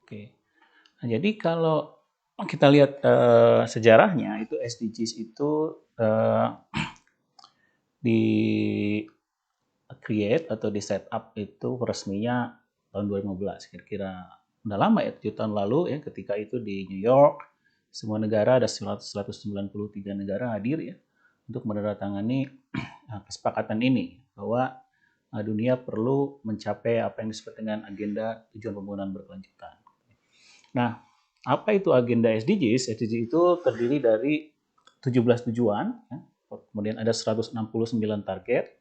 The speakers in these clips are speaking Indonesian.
Oke. Nah, jadi kalau kita lihat sejarahnya itu SDGs itu di create atau di setup itu resminya tahun 2015, kira-kira udah lama ya, 7 tahun lalu ya, ketika itu di New York, semua negara ada 193 negara hadir ya untuk menandatangani kesepakatan ini bahwa dunia perlu mencapai apa yang disebut dengan agenda tujuan pembangunan berkelanjutan. Nah, apa itu agenda SDGs? SDGs itu terdiri dari 17 tujuan, ya. Kemudian ada 169 target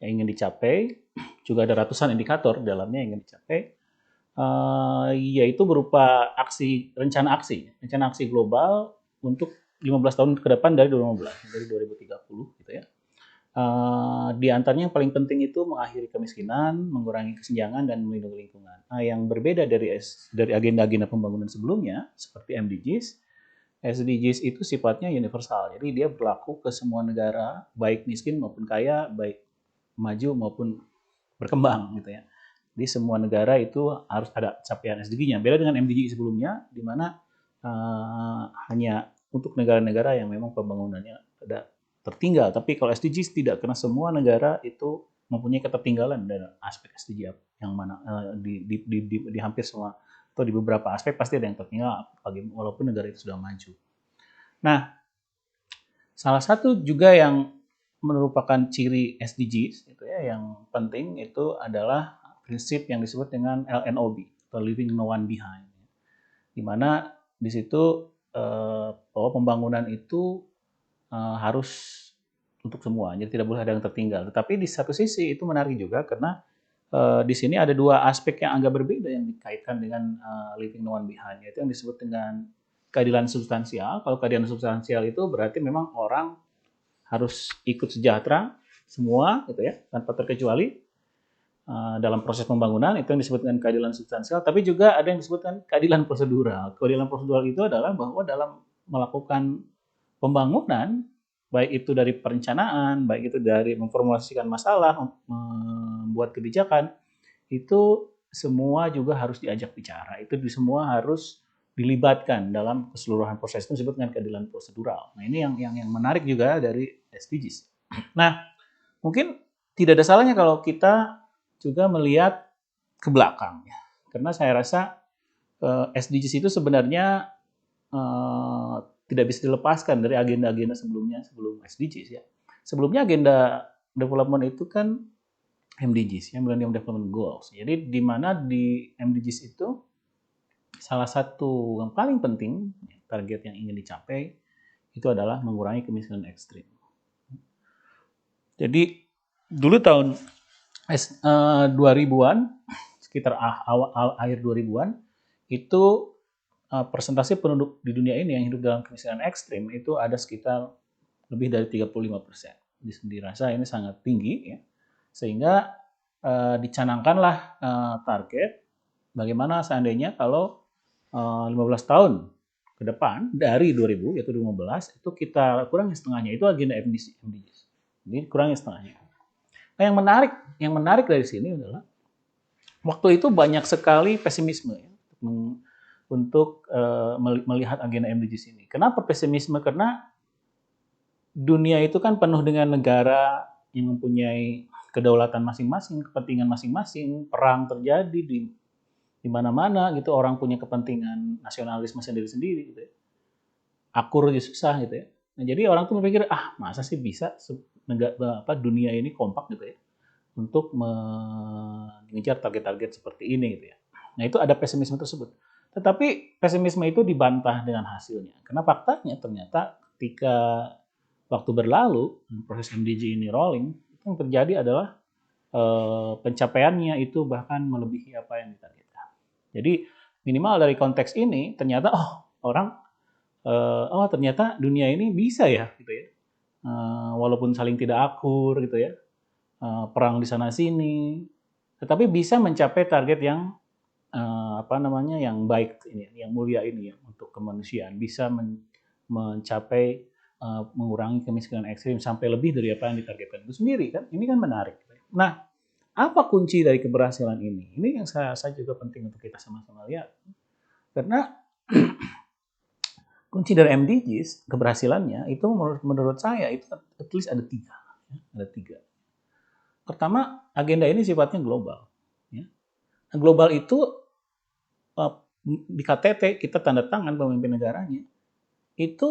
yang ingin dicapai, juga ada ratusan indikator di dalamnya yang ingin dicapai, yaitu berupa rencana aksi global untuk 15 tahun ke depan dari 2015, dari 2030 gitu ya. Di antaranya yang paling penting itu mengakhiri kemiskinan, mengurangi kesenjangan, dan melindungi lingkungan. Nah, yang berbeda dari agenda-agenda pembangunan sebelumnya, seperti MDGs, SDGs itu sifatnya universal. Jadi dia berlaku ke semua negara, baik miskin maupun kaya, baik maju maupun berkembang gitu ya. Di semua negara itu harus ada capaian SDG-nya. Beda dengan MDG sebelumnya, di mana hanya untuk negara-negara yang memang pembangunannya ada tertinggal. Tapi kalau SDGs tidak, karena semua negara itu mempunyai ketertinggalan dan aspek SDG yang mana di hampir semua atau di beberapa aspek pasti ada yang tertinggal walaupun negara itu sudah maju. Nah, salah satu juga yang merupakan ciri SDGs itu ya, yang penting itu adalah prinsip yang disebut dengan LNOB atau Leaving No One Behind, di mana di situ bahwa pembangunan itu harus untuk semua, jadi tidak boleh ada yang tertinggal. Tetapi di satu sisi itu menarik juga karena di sini ada dua aspek yang agak berbeda yang dikaitkan dengan Leaving No One Behind, yaitu yang disebut dengan keadilan substansial. Kalau keadilan substansial itu berarti memang orang harus ikut sejahtera semua gitu ya, tanpa terkecuali dalam proses pembangunan, itu yang disebut dengan keadilan substansial. Tapi juga ada yang disebutkan keadilan prosedural. Keadilan prosedural itu adalah bahwa dalam melakukan pembangunan, baik itu dari perencanaan, baik itu dari memformulasikan masalah, membuat kebijakan, itu semua juga harus diajak bicara. Itu semua harus dilibatkan dalam keseluruhan proses, itu disebut dengan keadilan prosedural. Nah, ini yang menarik juga dari SDGs. Nah, mungkin tidak ada salahnya kalau kita juga melihat ke belakang ya. Karena saya rasa SDGs itu sebenarnya tidak bisa dilepaskan dari agenda-agenda sebelumnya, sebelum SDGs ya. Sebelumnya agenda development itu kan MDGs, ya, Millennium Development Goals. Jadi di mana di MDGs itu salah satu yang paling penting target yang ingin dicapai itu adalah mengurangi kemiskinan ekstrim. Jadi dulu tahun 2000-an, sekitar akhir 2000-an, itu persentase penduduk di dunia ini yang hidup dalam kemiskinan ekstrim itu ada sekitar lebih dari 35%. Dirasa ini sangat tinggi ya. Sehingga dicanangkanlah target bagaimana seandainya kalau 15 tahun ke depan dari 2000 yaitu 2015 itu kita kurangi setengahnya, itu agenda MDGs. Jadi kurangi setengahnya. Nah, yang menarik dari sini adalah waktu itu banyak sekali pesimisme ya, untuk melihat agenda MDGs ini. Kenapa pesimisme? Karena dunia itu kan penuh dengan negara yang mempunyai kedaulatan masing-masing, kepentingan masing-masing, perang terjadi di mana-mana gitu, orang punya kepentingan nasionalisme sendiri-sendiri gitu ya. Akur aja susah gitu ya. Nah, jadi orang tuh berpikir, masa sih bisa dunia ini kompak gitu ya untuk mengejar target-target seperti ini gitu ya. Nah, itu ada pesimisme tersebut. Tetapi pesimisme itu dibantah dengan hasilnya. Karena faktanya ternyata ketika waktu berlalu, proses MDG ini rolling, yang terjadi adalah pencapaiannya itu bahkan melebihi apa yang ditargetkan. Jadi minimal dari konteks ini ternyata orang ternyata dunia ini bisa ya gitu ya. Walaupun saling tidak akur gitu ya. Perang di sana sini, tetapi bisa mencapai target yang yang baik ini, yang mulia ini ya, untuk kemanusiaan, bisa mencapai mengurangi kemiskinan ekstrim sampai lebih dari apa yang ditargetkan itu sendiri kan. Ini kan menarik. Nah, apa kunci dari keberhasilan ini? Ini yang saya rasa juga penting untuk kita sama-sama lihat. Karena kunci dari MDGs, keberhasilannya, itu menurut saya itu at least ada 3. Ada 3. Pertama, agenda ini sifatnya global. Nah, global itu di KTT kita tanda tangan pemimpin negaranya, itu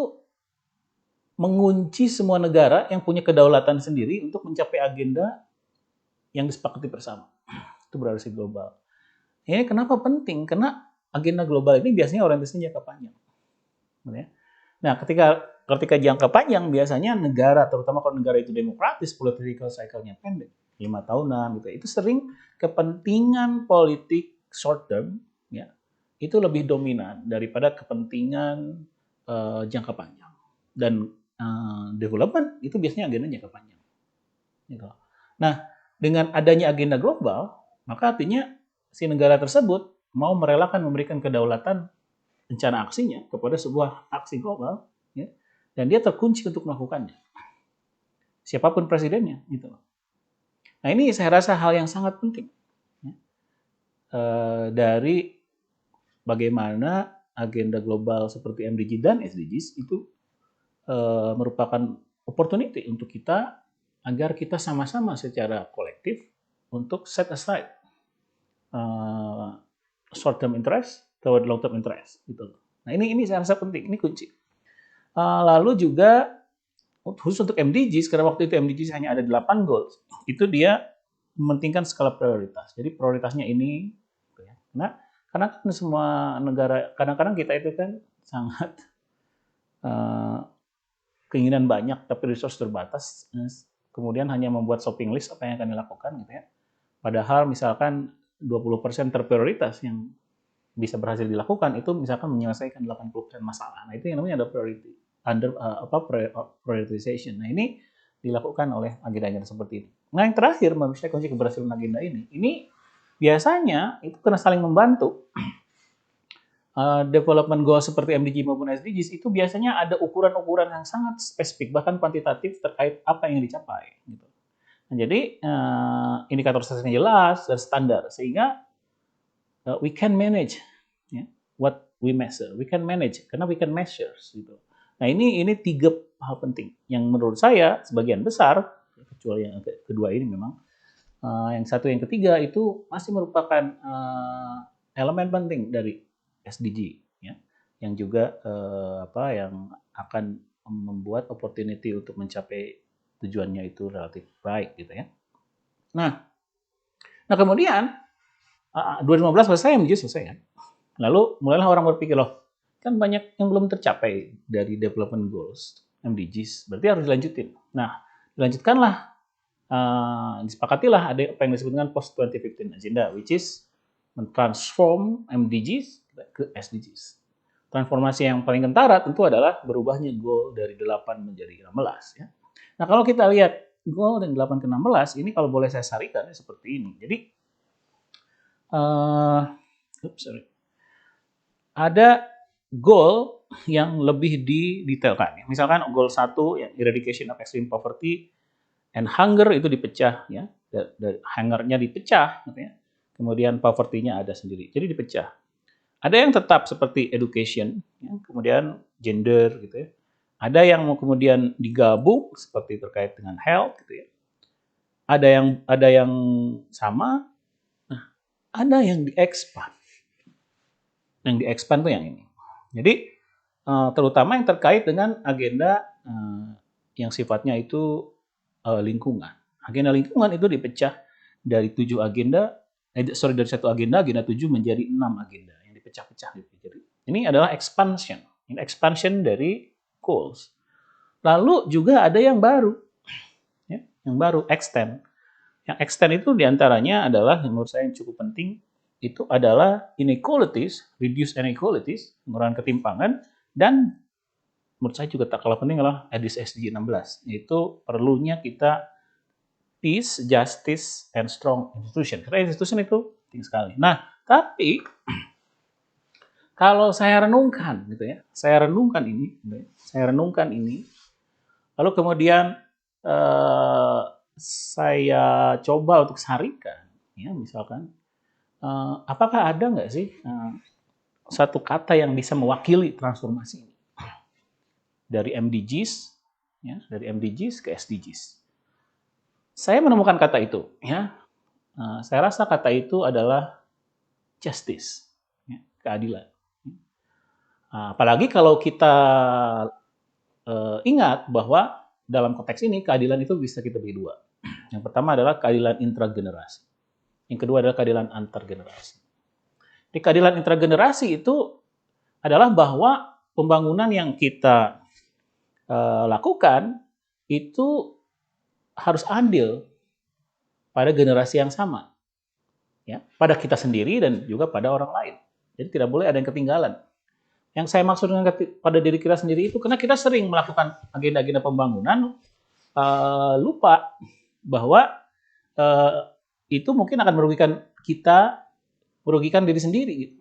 mengunci semua negara yang punya kedaulatan sendiri untuk mencapai agenda yang disepakati bersama. Itu berarti global. Ini kenapa penting? Karena agenda global ini biasanya orientasinya jangka panjang. Nah, ketika jangka panjang biasanya negara, terutama kalau negara itu demokratis, political cycle-nya pendek, 5 tahunan gitu. Itu sering kepentingan politik short term ya, itu lebih dominan daripada kepentingan jangka panjang. Dan development itu biasanya agenda jangka panjang. Gitu. Nah, dengan adanya agenda global, maka artinya si negara tersebut mau merelakan memberikan kedaulatan rencana aksinya kepada sebuah aksi global, ya, dan dia terkunci untuk melakukannya. Siapapun presidennya, gitu. Nah, ini saya rasa hal yang sangat penting ya, dari bagaimana agenda global seperti MDG dan SDGs itu merupakan opportunity untuk kita agar kita sama-sama secara kolektif untuk set aside short term interest toward long term interest gitu. Nah, ini saya rasa penting, ini kunci. Lalu juga khusus untuk MDGs, karena waktu itu MDGs hanya ada 8 goals, itu dia mementingkan skala prioritas. Jadi prioritasnya ini, gitu ya. Karena kan semua negara, kadang-kadang kita itu kan sangat keinginan banyak tapi resource terbatas, kemudian hanya membuat shopping list apa yang akan dilakukan gitu ya. Padahal misalkan 20% terprioritas yang bisa berhasil dilakukan itu misalkan menyelesaikan 80% masalah. Nah, itu yang namanya ada priority prioritization. Nah, ini dilakukan oleh agenda-agenda seperti ini. Nah, yang terakhir menurut saya kunci keberhasilan agenda ini biasanya itu kena saling membantu. Development goal seperti MDG maupun SDGs itu biasanya ada ukuran-ukuran yang sangat spesifik bahkan kuantitatif terkait apa yang dicapai. Gitu. Nah, jadi indikator suksesnya jelas dan standar sehingga we can manage what we measure. We can manage karena we can measure. Gitu. Nah, ini 3 hal penting yang menurut saya sebagian besar, kecuali yang kedua ini memang, yang satu yang ketiga itu masih merupakan elemen penting dari SDG, ya, yang juga yang akan membuat opportunity untuk mencapai tujuannya itu relatif baik, gitu ya. Nah kemudian 2015 selesai, MDG selesai kan. Lalu mulailah orang berpikir, loh, kan banyak yang belum tercapai dari development goals MDGs, berarti harus dilanjutin. Nah, dilanjutkanlah, disepakatilah ada apa yang disebut dengan post 2015 agenda, which is mentransform MDGs ke SDGs. Transformasi yang paling kentara tentu adalah berubahnya goal dari 8 menjadi 16. Ya. Nah, kalau kita lihat goal dari 8 ke 16, ini kalau boleh saya sarikan seperti ini. Jadi, ada goal yang lebih didetailkan. Misalkan goal 1, yang eradication of extreme poverty and hunger itu dipecah. Ya. Dari hungernya dipecah. Gitu ya. Kemudian poverty-nya ada sendiri. Jadi dipecah. Ada yang tetap seperti education, ya, kemudian gender, gitu ya. Ada yang mau kemudian digabung seperti terkait dengan health, gitu ya. Ada yang sama, nah, ada yang di-expand. Yang di-expand tuh yang ini. Jadi terutama yang terkait dengan agenda yang sifatnya itu lingkungan. Agenda lingkungan itu dipecah dari 7 agenda, dari 1 agenda 7 menjadi 6 agenda. Pecah-pecah gitu. Jadi ini adalah expansion dari goals. Lalu juga ada yang baru, ya, yang baru extend. Yang extend itu diantaranya adalah yang menurut saya yang cukup penting itu adalah inequalities, reduce inequalities, pengurangan ketimpangan, dan menurut saya juga tak kalah penting adalah SDG 16, yaitu perlunya kita peace, justice, and strong institution. Karena institution itu penting sekali. Nah, tapi kalau saya renungkan gitu ya, saya renungkan ini, lalu kemudian saya coba untuk sarikan, ya misalkan, apakah ada nggak sih satu kata yang bisa mewakili transformasi ini dari MDGs, ya, dari MDGs ke SDGs? Saya menemukan kata itu, ya. Saya rasa kata itu adalah justice, ya, keadilan. Apalagi kalau kita ingat bahwa dalam konteks ini keadilan itu bisa kita bagi dua. Yang pertama adalah keadilan intragenerasi. Yang kedua adalah keadilan antar generasi. Di keadilan intragenerasi itu adalah bahwa pembangunan yang kita lakukan itu harus adil pada generasi yang sama, ya, pada kita sendiri dan juga pada orang lain. Jadi tidak boleh ada yang ketinggalan. Yang saya maksud dengan pada diri kita sendiri itu karena kita sering melakukan agenda-agenda pembangunan, lupa bahwa itu mungkin akan merugikan kita, merugikan diri sendiri. Gitu.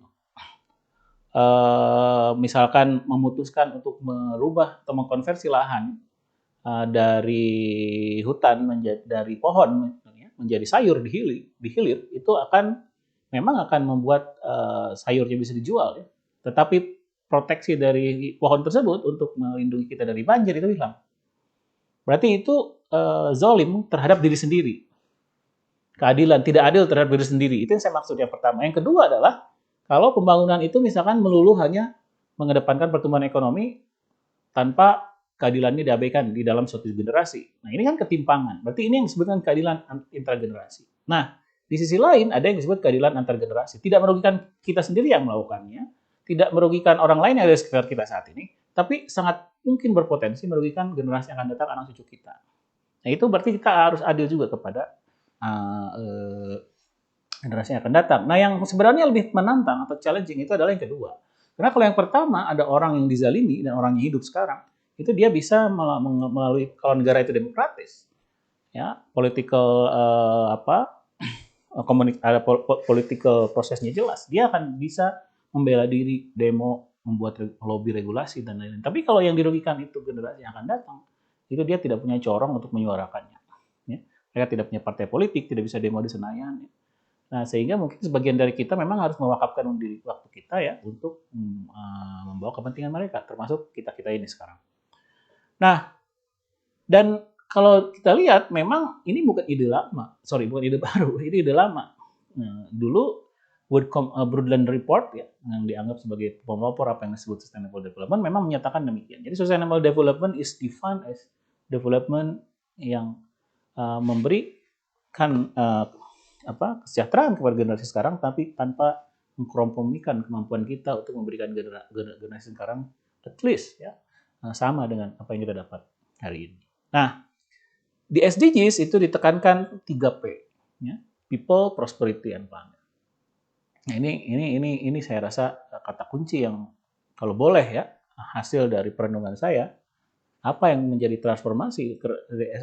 Misalkan memutuskan untuk merubah atau mengkonversi lahan dari hutan dari pohon menjadi sayur di hilir itu memang akan membuat sayurnya bisa dijual, ya. Tetapi proteksi dari pohon tersebut untuk melindungi kita dari banjir itu hilang. Berarti itu zalim terhadap diri sendiri. Keadilan, tidak adil terhadap diri sendiri. Itu yang saya maksud yang pertama. Yang kedua adalah kalau pembangunan itu misalkan melulu hanya mengedepankan pertumbuhan ekonomi tanpa keadilannya diabaikan di dalam suatu generasi. Nah, ini kan ketimpangan. Berarti ini yang disebutkan keadilan intergenerasi. Nah, di sisi lain ada yang disebut keadilan antar generasi. Tidak merugikan kita sendiri yang melakukannya, tidak merugikan orang lain yang ada di sekitar kita saat ini, tapi sangat mungkin berpotensi merugikan generasi yang akan datang, anak cucu kita. Nah, itu berarti kita harus adil juga kepada generasi yang akan datang. Nah, yang sebenarnya lebih menantang atau challenging itu adalah yang kedua. Karena kalau yang pertama ada orang yang dizalimi dan orang yang hidup sekarang, itu dia bisa melalui, kalau negara itu demokratis, ya, political political prosesnya jelas, dia akan bisa membela diri, demo, membuat lobby regulasi dan lain-lain. Tapi kalau yang dirugikan itu generasi yang akan datang, itu dia tidak punya corong untuk menyuarakannya. Ya. Mereka tidak punya partai politik, tidak bisa demo di Senayan. Ya. Nah, sehingga mungkin sebagian dari kita memang harus mewakafkan diri waktu kita ya untuk membawa kepentingan mereka, termasuk kita-kita ini sekarang. Nah, dan kalau kita lihat memang ini bukan ide lama, bukan ide baru, ini ide lama. Nah, dulu Brundtland Report ya, yang dianggap sebagai pelopor apa yang disebut Sustainable Development memang menyatakan demikian. Jadi Sustainable Development is defined as development yang memberikan kesejahteraan kepada generasi sekarang, tapi tanpa mengkompromikan kemampuan kita untuk memberikan generasi sekarang at least ya sama dengan apa yang kita dapat hari ini. Nah, di SDGs itu ditekankan 3P, ya, People, Prosperity, and Planet. Nah, ini saya rasa kata kunci yang kalau boleh ya hasil dari perenungan saya, apa yang menjadi transformasi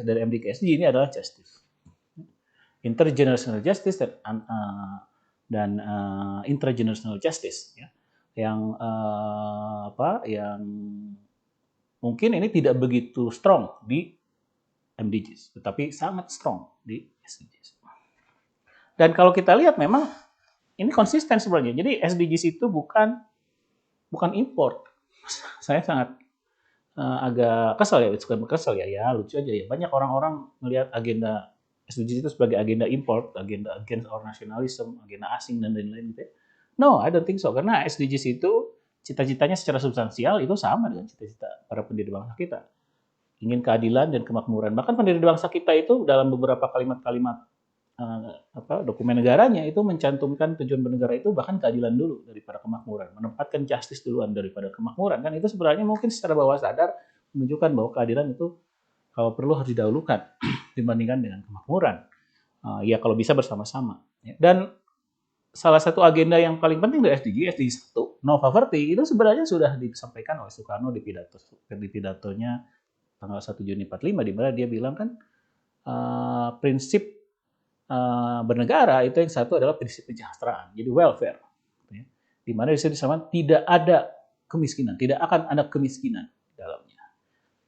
dari MD ke SDG ini adalah justice, intergenerational justice dan intragenerational justice, ya, yang yang mungkin ini tidak begitu strong di MDGs, tetapi sangat strong di SDGs. Dan kalau kita lihat memang ini konsisten sebenarnya. Jadi SDGs itu bukan import. Saya sangat agak kesal ya, lucu aja ya. Banyak orang-orang melihat agenda SDGs itu sebagai agenda import, agenda against our nationalism, agenda asing dan lain-lain gitu ya. No, I don't think so. Karena SDGs itu cita-citanya secara substansial itu sama dengan cita-cita para pendiri bangsa kita. Ingin keadilan dan kemakmuran. Bahkan pendiri bangsa kita itu dalam beberapa kalimat-kalimat dokumen negaranya itu mencantumkan tujuan bernegara itu bahkan keadilan dulu daripada kemakmuran. Menempatkan justice duluan daripada kemakmuran. Kan itu sebenarnya mungkin secara bawah sadar menunjukkan bahwa keadilan itu kalau perlu harus didahulukan dibandingkan dengan kemakmuran. Ya kalau bisa bersama-sama. Dan salah satu agenda yang paling penting dari SDG 1, no poverty, itu sebenarnya sudah disampaikan oleh Soekarno di pidatonya tanggal 1 Juni 45, di mana dia bilang kan prinsip bernegara itu yang satu adalah prinsip kesejahteraan, jadi welfare, di mana di situ disebutkan tidak ada kemiskinan, tidak akan ada kemiskinan di dalamnya.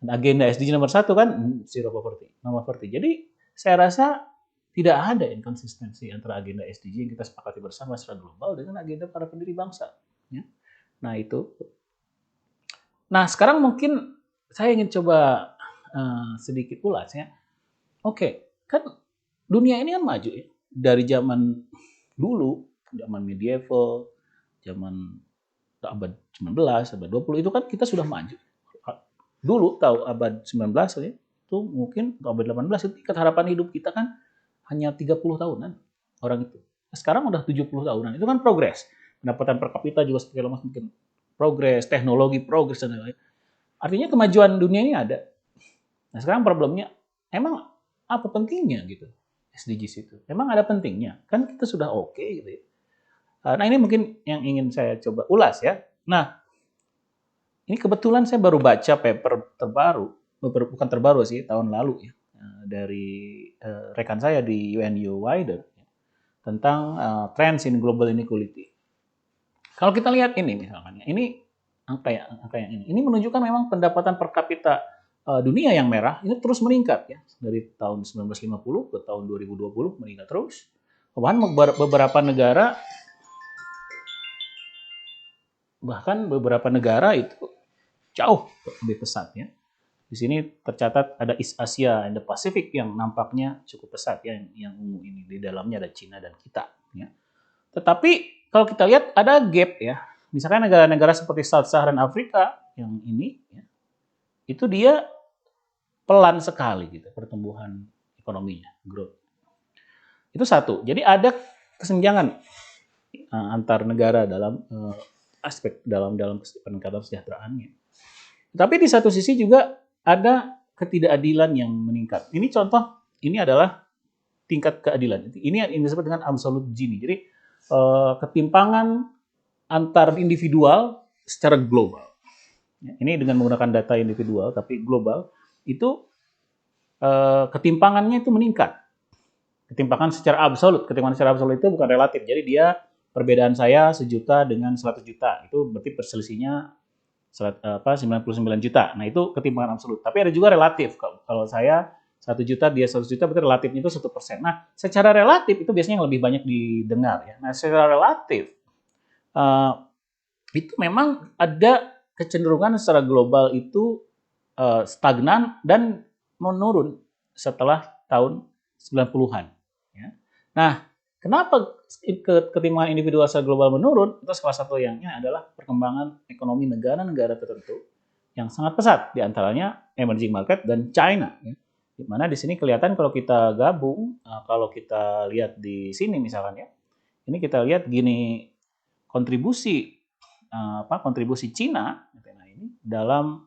Dan agenda SDG nomor 1 kan zero poverty, no poverty. Jadi saya rasa tidak ada inkonsistensi antara agenda SDG yang kita sepakati bersama secara global dengan agenda para pendiri bangsa. Ya. Nah itu. Nah sekarang mungkin saya ingin coba sedikit ulas ya. Oke, kan dunia ini kan maju ya. Dari zaman dulu, zaman medieval, zaman abad 19, abad 20 itu kan kita sudah maju. Dulu tahu abad 19 ya, itu mungkin abad 18 itu tingkat harapan hidup kita kan hanya 30 tahunan orang itu. Sekarang udah 70 tahunan. Itu kan progres. Pendapatan per kapita juga seperti lemas mungkin progres, teknologi progres dan lain-lain. Artinya kemajuan dunia ini ada. Nah, sekarang problemnya emang apa pentingnya gitu SDGs itu? Emang ada pentingnya? Kan kita sudah oke gitu ya. Nah, ini mungkin yang ingin saya coba ulas ya. Nah, ini kebetulan saya baru baca paper terbaru, bukan terbaru sih, tahun lalu ya, dari rekan saya di UNU Wider tentang trends in global inequality. Kalau kita lihat ini misalkan, ini angka yang ini menunjukkan memang pendapatan per kapita dunia yang merah ini terus meningkat ya dari tahun 1950 ke tahun 2020 meningkat terus. Bahkan beberapa negara itu jauh lebih pesat ya. Di sini tercatat ada East Asia and the Pacific yang nampaknya cukup pesat ya, yang ungu ini. Di dalamnya ada Cina dan kita. Ya. Tetapi kalau kita lihat ada gap ya. Misalkan negara-negara seperti Sub-Saharan Afrika yang ini, ya, itu dia pelan sekali gitu pertumbuhan ekonominya, growth. Itu satu. Jadi ada kesenjangan antar negara dalam aspek dalam peningkatan kesejahteraannya. Tapi di satu sisi juga ada ketidakadilan yang meningkat. Ini contoh, ini adalah tingkat keadilan. Ini yang disebut dengan absolute Gini. Jadi ketimpangan antar individual secara global. Ini dengan menggunakan data individual tapi global itu ketimpangannya itu meningkat. Ketimpangan secara absolut. Ketimpangan secara absolut itu bukan relatif. Jadi dia perbedaan saya 1 juta dengan 100 juta. Itu berarti perselisihnya 99 juta. Nah, itu ketimpangan absolut. Tapi ada juga relatif. Kalau saya 1 juta, dia 100 juta, berarti relatifnya itu 1%. Nah, secara relatif itu biasanya yang lebih banyak didengar. Ya. Nah, secara relatif, itu memang ada kecenderungan secara global itu stagnan dan menurun setelah tahun 90-an. Ya. Nah, kenapa ketimpangan individual secara global menurun? Itu salah satu yangnya adalah perkembangan ekonomi negara-negara tertentu yang sangat pesat, diantaranya emerging market dan China. Ya. Di mana di sini kelihatan kalau kita gabung, kalau kita lihat di sini misalkan ya, ini kita lihat gini kontribusi kontribusi Cina ini dalam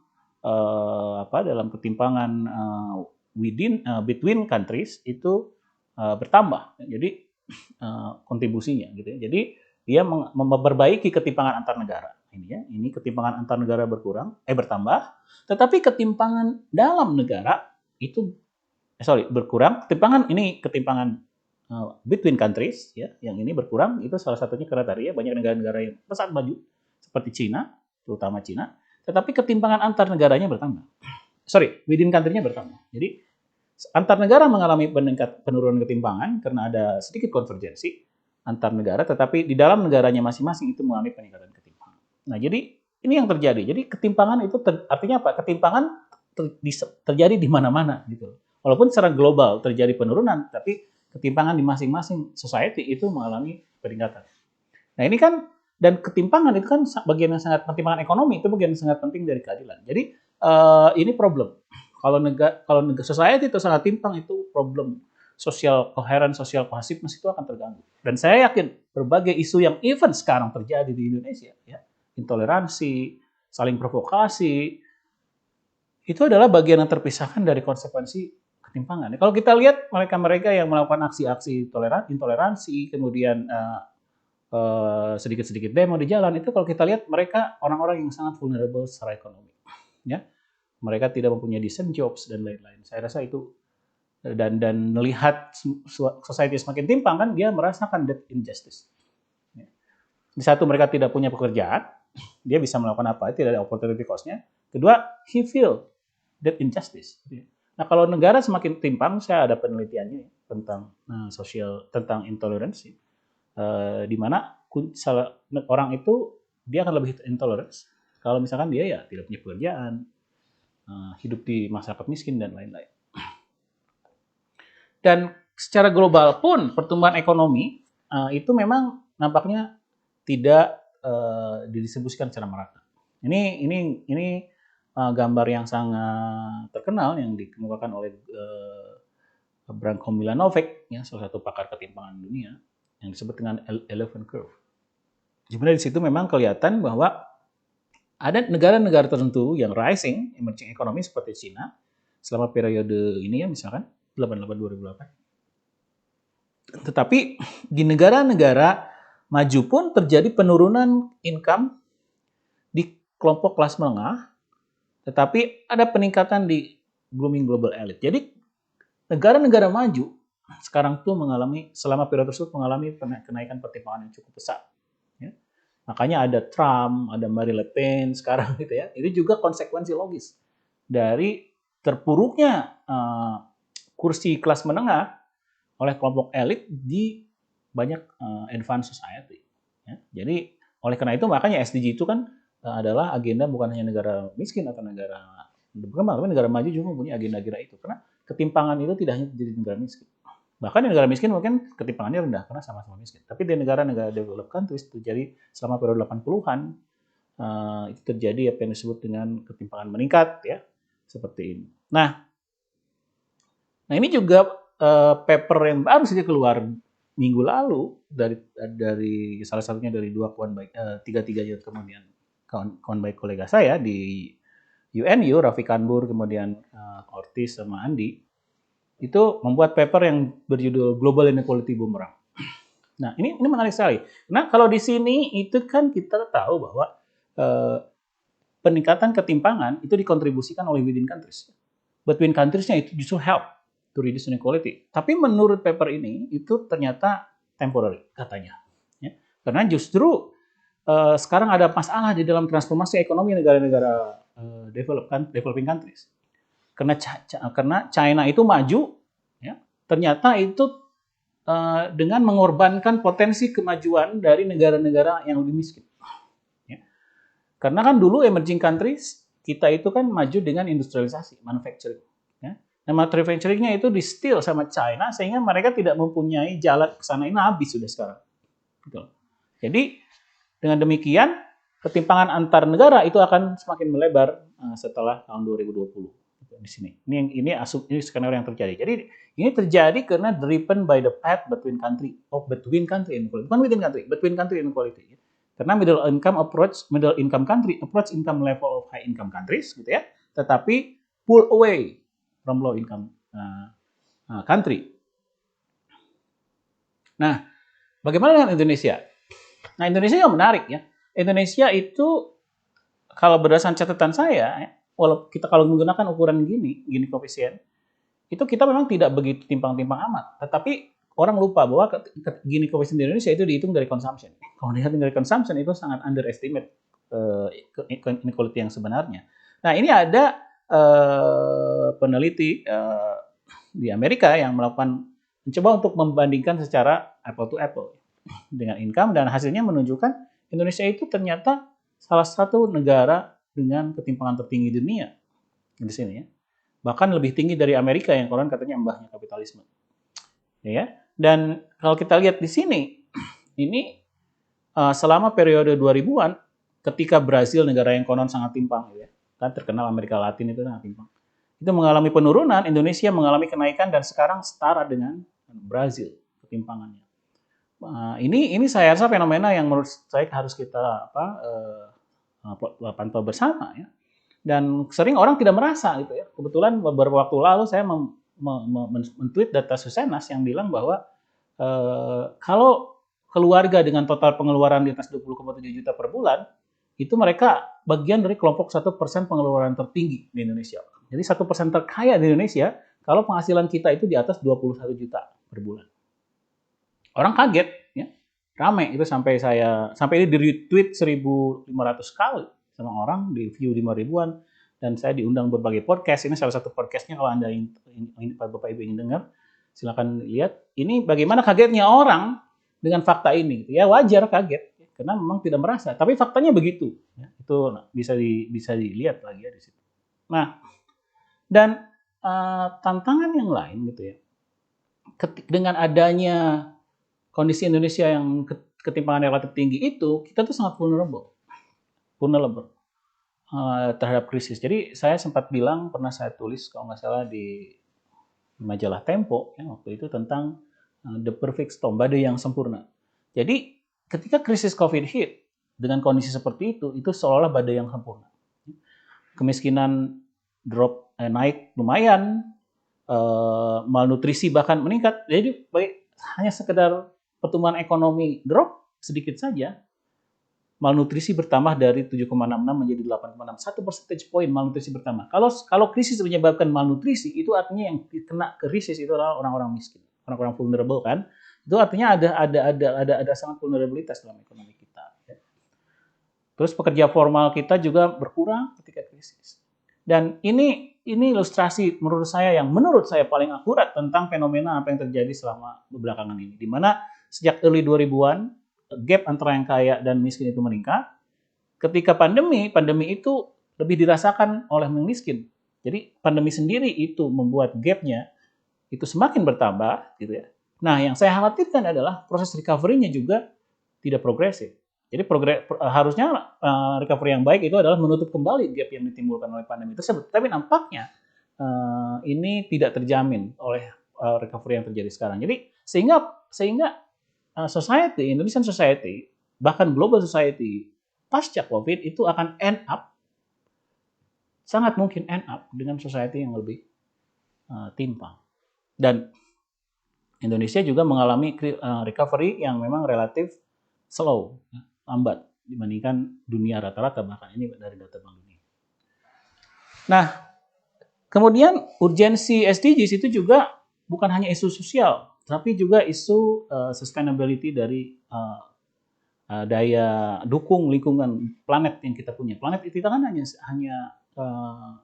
dalam ketimpangan between countries itu bertambah. Jadi kontribusinya gitu ya. Jadi dia memperbaiki ketimpangan antar negara. Ini ya, ini ketimpangan antar negara bertambah, tetapi ketimpangan dalam negara itu berkurang. Ketimpangan between countries ya, yang ini berkurang itu salah satunya karena tadi ya banyak negara-negara yang pesat maju seperti Cina, terutama Cina, tetapi ketimpangan antar negaranya bertambah. Within country-nya bertambah. Jadi antar negara mengalami penurunan ketimpangan karena ada sedikit konvergensi antar negara, tetapi di dalam negaranya masing-masing itu mengalami peningkatan ketimpangan. Nah, jadi ini yang terjadi. Jadi ketimpangan itu artinya apa? Ketimpangan terjadi di mana-mana gitu. Walaupun secara global terjadi penurunan, tapi ketimpangan di masing-masing society itu mengalami peningkatan. Nah, ini kan dan ketimpangan itu kan bagian yang sangat ketimpangan ekonomi itu bagian yang sangat penting dari keadilan. Jadi ini problem. Kalau negara society itu sangat timpang itu problem sosial koheren, sosial kohesifness itu akan terganggu. Dan saya yakin berbagai isu yang even sekarang terjadi di Indonesia, ya, intoleransi, saling provokasi, itu adalah bagian yang terpisahkan dari konsekuensi ketimpangan. Kalau kita lihat mereka-mereka yang melakukan aksi-aksi intoleransi, kemudian sedikit-sedikit demo di jalan, itu kalau kita lihat mereka orang-orang yang sangat vulnerable secara ekonomi. Ya. Mereka tidak mempunyai decent jobs dan lain-lain. Saya rasa itu dan melihat society semakin timpang kan dia merasakan that injustice. Di satu mereka tidak punya pekerjaan, dia bisa melakukan apa? Tidak ada opportunity cost-nya. Kedua, he feel that injustice. Nah, kalau negara semakin timpang, saya ada penelitiannya tentang tentang intoleransi, di mana orang itu dia akan lebih intolerance kalau misalkan dia ya tidak punya pekerjaan, hidup di masyarakat miskin dan lain-lain. Dan secara global pun pertumbuhan ekonomi itu memang nampaknya tidak didistribusikan secara merata. Ini gambar yang sangat terkenal yang dikemukakan oleh Branko Milanovic, ya, salah satu pakar ketimpangan dunia, yang disebut dengan elephant curve. Sebenarnya di situ memang kelihatan bahwa ada negara-negara tertentu yang rising, emerging economy seperti China, selama periode ini ya misalkan 88-2008. Tetapi di negara-negara maju pun terjadi penurunan income di kelompok kelas menengah, tetapi ada peningkatan di booming global elite. Jadi negara-negara maju sekarang tuh selama periode tersebut mengalami kenaikan pertimbangan yang cukup besar. Ya. Makanya ada Trump, ada Marine Le Pen sekarang gitu ya. Itu juga konsekuensi logis dari terpuruknya kursi kelas menengah oleh kelompok elit di banyak advanced society. Ya. Jadi oleh karena itu makanya SDG itu kan adalah agenda bukan hanya negara miskin atau negara berkembang, tapi negara maju juga mempunyai agenda-agenda itu. Karena ketimpangan itu tidak hanya terjadi di negara miskin. Bahkan di negara miskin mungkin ketimpangannya rendah karena sama-sama miskin. Tapi di negara-negara developed countries terjadi selama periode 80-an itu terjadi apa yang disebut dengan ketimpangan meningkat ya, seperti ini. Nah ini juga paper yang baru saja keluar minggu lalu dari salah satunya dari tiga kemudian kawan baik kolega saya di UNU, Raffi Kanbur, kemudian Ortiz sama Andi, itu membuat paper yang berjudul Global Inequality Boomerang. Nah, ini menarik sekali. Nah, kalau di sini itu kan kita tahu bahwa peningkatan ketimpangan itu dikontribusikan oleh within countries. Between countries-nya itu justru help to reduce inequality. Tapi menurut paper ini itu ternyata temporary katanya. Ya. Karena justru sekarang ada masalah di dalam transformasi ekonomi negara-negara developing countries. Karena China itu maju, ya, ternyata itu dengan mengorbankan potensi kemajuan dari negara-negara yang lebih miskin. Ya. Karena kan dulu emerging countries kita itu kan maju dengan industrialisasi, manufacturing. Ya. Nah, manufacturingnya itu di-steal sama China sehingga mereka tidak mempunyai jalan ke sana, ini habis sudah sekarang. Gitu. Jadi dengan demikian ketimpangan antar negara itu akan semakin melebar setelah tahun 2020 di sini. Ini skenario yang terjadi. Jadi ini terjadi karena driven by the path between country inequality, bukan within country, between country inequality. Karena middle income country approach income level of high income countries, gitu ya. Tetapi pull away from low income country. Nah, bagaimana dengan Indonesia? Nah, Indonesia yang menarik ya. Indonesia itu kalau berdasarkan catatan saya, kalau menggunakan ukuran Gini koefisien, itu kita memang tidak begitu timpang-timpang amat. Tetapi orang lupa bahwa Gini koefisien di Indonesia itu dihitung dari consumption. Kalau dihitung dari consumption itu sangat underestimate inequality yang sebenarnya. Nah, ini ada peneliti di Amerika yang mencoba untuk membandingkan secara apple to apple dengan income, dan hasilnya menunjukkan Indonesia itu ternyata salah satu negara dengan ketimpangan tertinggi di dunia di sini ya. Bahkan lebih tinggi dari Amerika yang konon katanya mbahnya kapitalisme. Ya. Dan kalau kita lihat di sini, ini selama periode 2000-an ketika Brasil, negara yang konon sangat timpang ya. Kan terkenal Amerika Latin itu sangat timpang. Itu mengalami penurunan, Indonesia mengalami kenaikan dan sekarang setara dengan Brasil ketimpangannya. Ini saya rasa fenomena yang menurut saya harus kita pantau bersama ya. Dan sering orang tidak merasa gitu ya. Kebetulan beberapa waktu lalu saya men-tweet data Susenas yang bilang bahwa kalau keluarga dengan total pengeluaran di atas 20,7 juta per bulan, itu mereka bagian dari kelompok 1% pengeluaran tertinggi di Indonesia. Jadi 1% terkaya di Indonesia kalau penghasilan kita itu di atas 21 juta per bulan. Orang kaget, ya, rame itu sampai ini di retweet 1.500 kali sama orang, di view 5 ribuan. dan saya diundang berbagai podcast. Ini salah satu podcastnya, kalau Anda Bapak Ibu ingin dengar, silakan lihat. Ini bagaimana kagetnya orang dengan fakta ini. Ya wajar kaget, karena memang tidak merasa. Tapi faktanya begitu. Ya, itu bisa dilihat lagi ya di situ. Nah, dan tantangan yang lain gitu ya. Dengan adanya kondisi Indonesia yang ketimpangan relatif tinggi itu, kita tuh sangat vulnerable terhadap krisis. Jadi saya sempat bilang, pernah saya tulis kalau nggak salah di majalah Tempo ya, waktu itu tentang the perfect storm, badai yang sempurna. Jadi ketika krisis COVID hit dengan kondisi seperti itu seolah-olah badai yang sempurna. Kemiskinan naik lumayan, malnutrisi bahkan meningkat. Jadi hanya sekedar pertumbuhan ekonomi drop sedikit saja, malnutrisi bertambah dari 7,66 menjadi 8,6. 1 percentage point malnutrisi bertambah. Kalau krisis menyebabkan malnutrisi, itu artinya yang kena krisis itu adalah orang-orang miskin, orang-orang vulnerable kan. Itu artinya ada sangat vulnerabilitas dalam ekonomi kita. Terus pekerja formal kita juga berkurang ketika krisis. Dan ini ilustrasi menurut saya paling akurat tentang fenomena apa yang terjadi selama belakangan ini. Di mana sejak early 2000-an, gap antara yang kaya dan miskin itu meningkat. Ketika pandemi itu lebih dirasakan oleh yang miskin. Jadi pandemi sendiri itu membuat gapnya itu semakin bertambah, gitu ya. Nah, yang saya khawatirkan adalah proses recovery-nya juga tidak progresif. Jadi harusnya recovery yang baik itu adalah menutup kembali gap yang ditimbulkan oleh pandemi tersebut. Tapi nampaknya ini tidak terjamin oleh recovery yang terjadi sekarang. Jadi sehingga Indonesian society, bahkan global society pasca COVID itu akan sangat mungkin end up dengan society yang lebih timpang. Dan Indonesia juga mengalami recovery yang memang relatif slow, lambat dibandingkan dunia rata-rata, bahkan ini dari data Bank Dunia. Nah, kemudian urgensi SDGs itu juga bukan hanya isu sosial, tapi juga isu sustainability dari daya dukung lingkungan planet yang kita punya. Planet kita kan hanya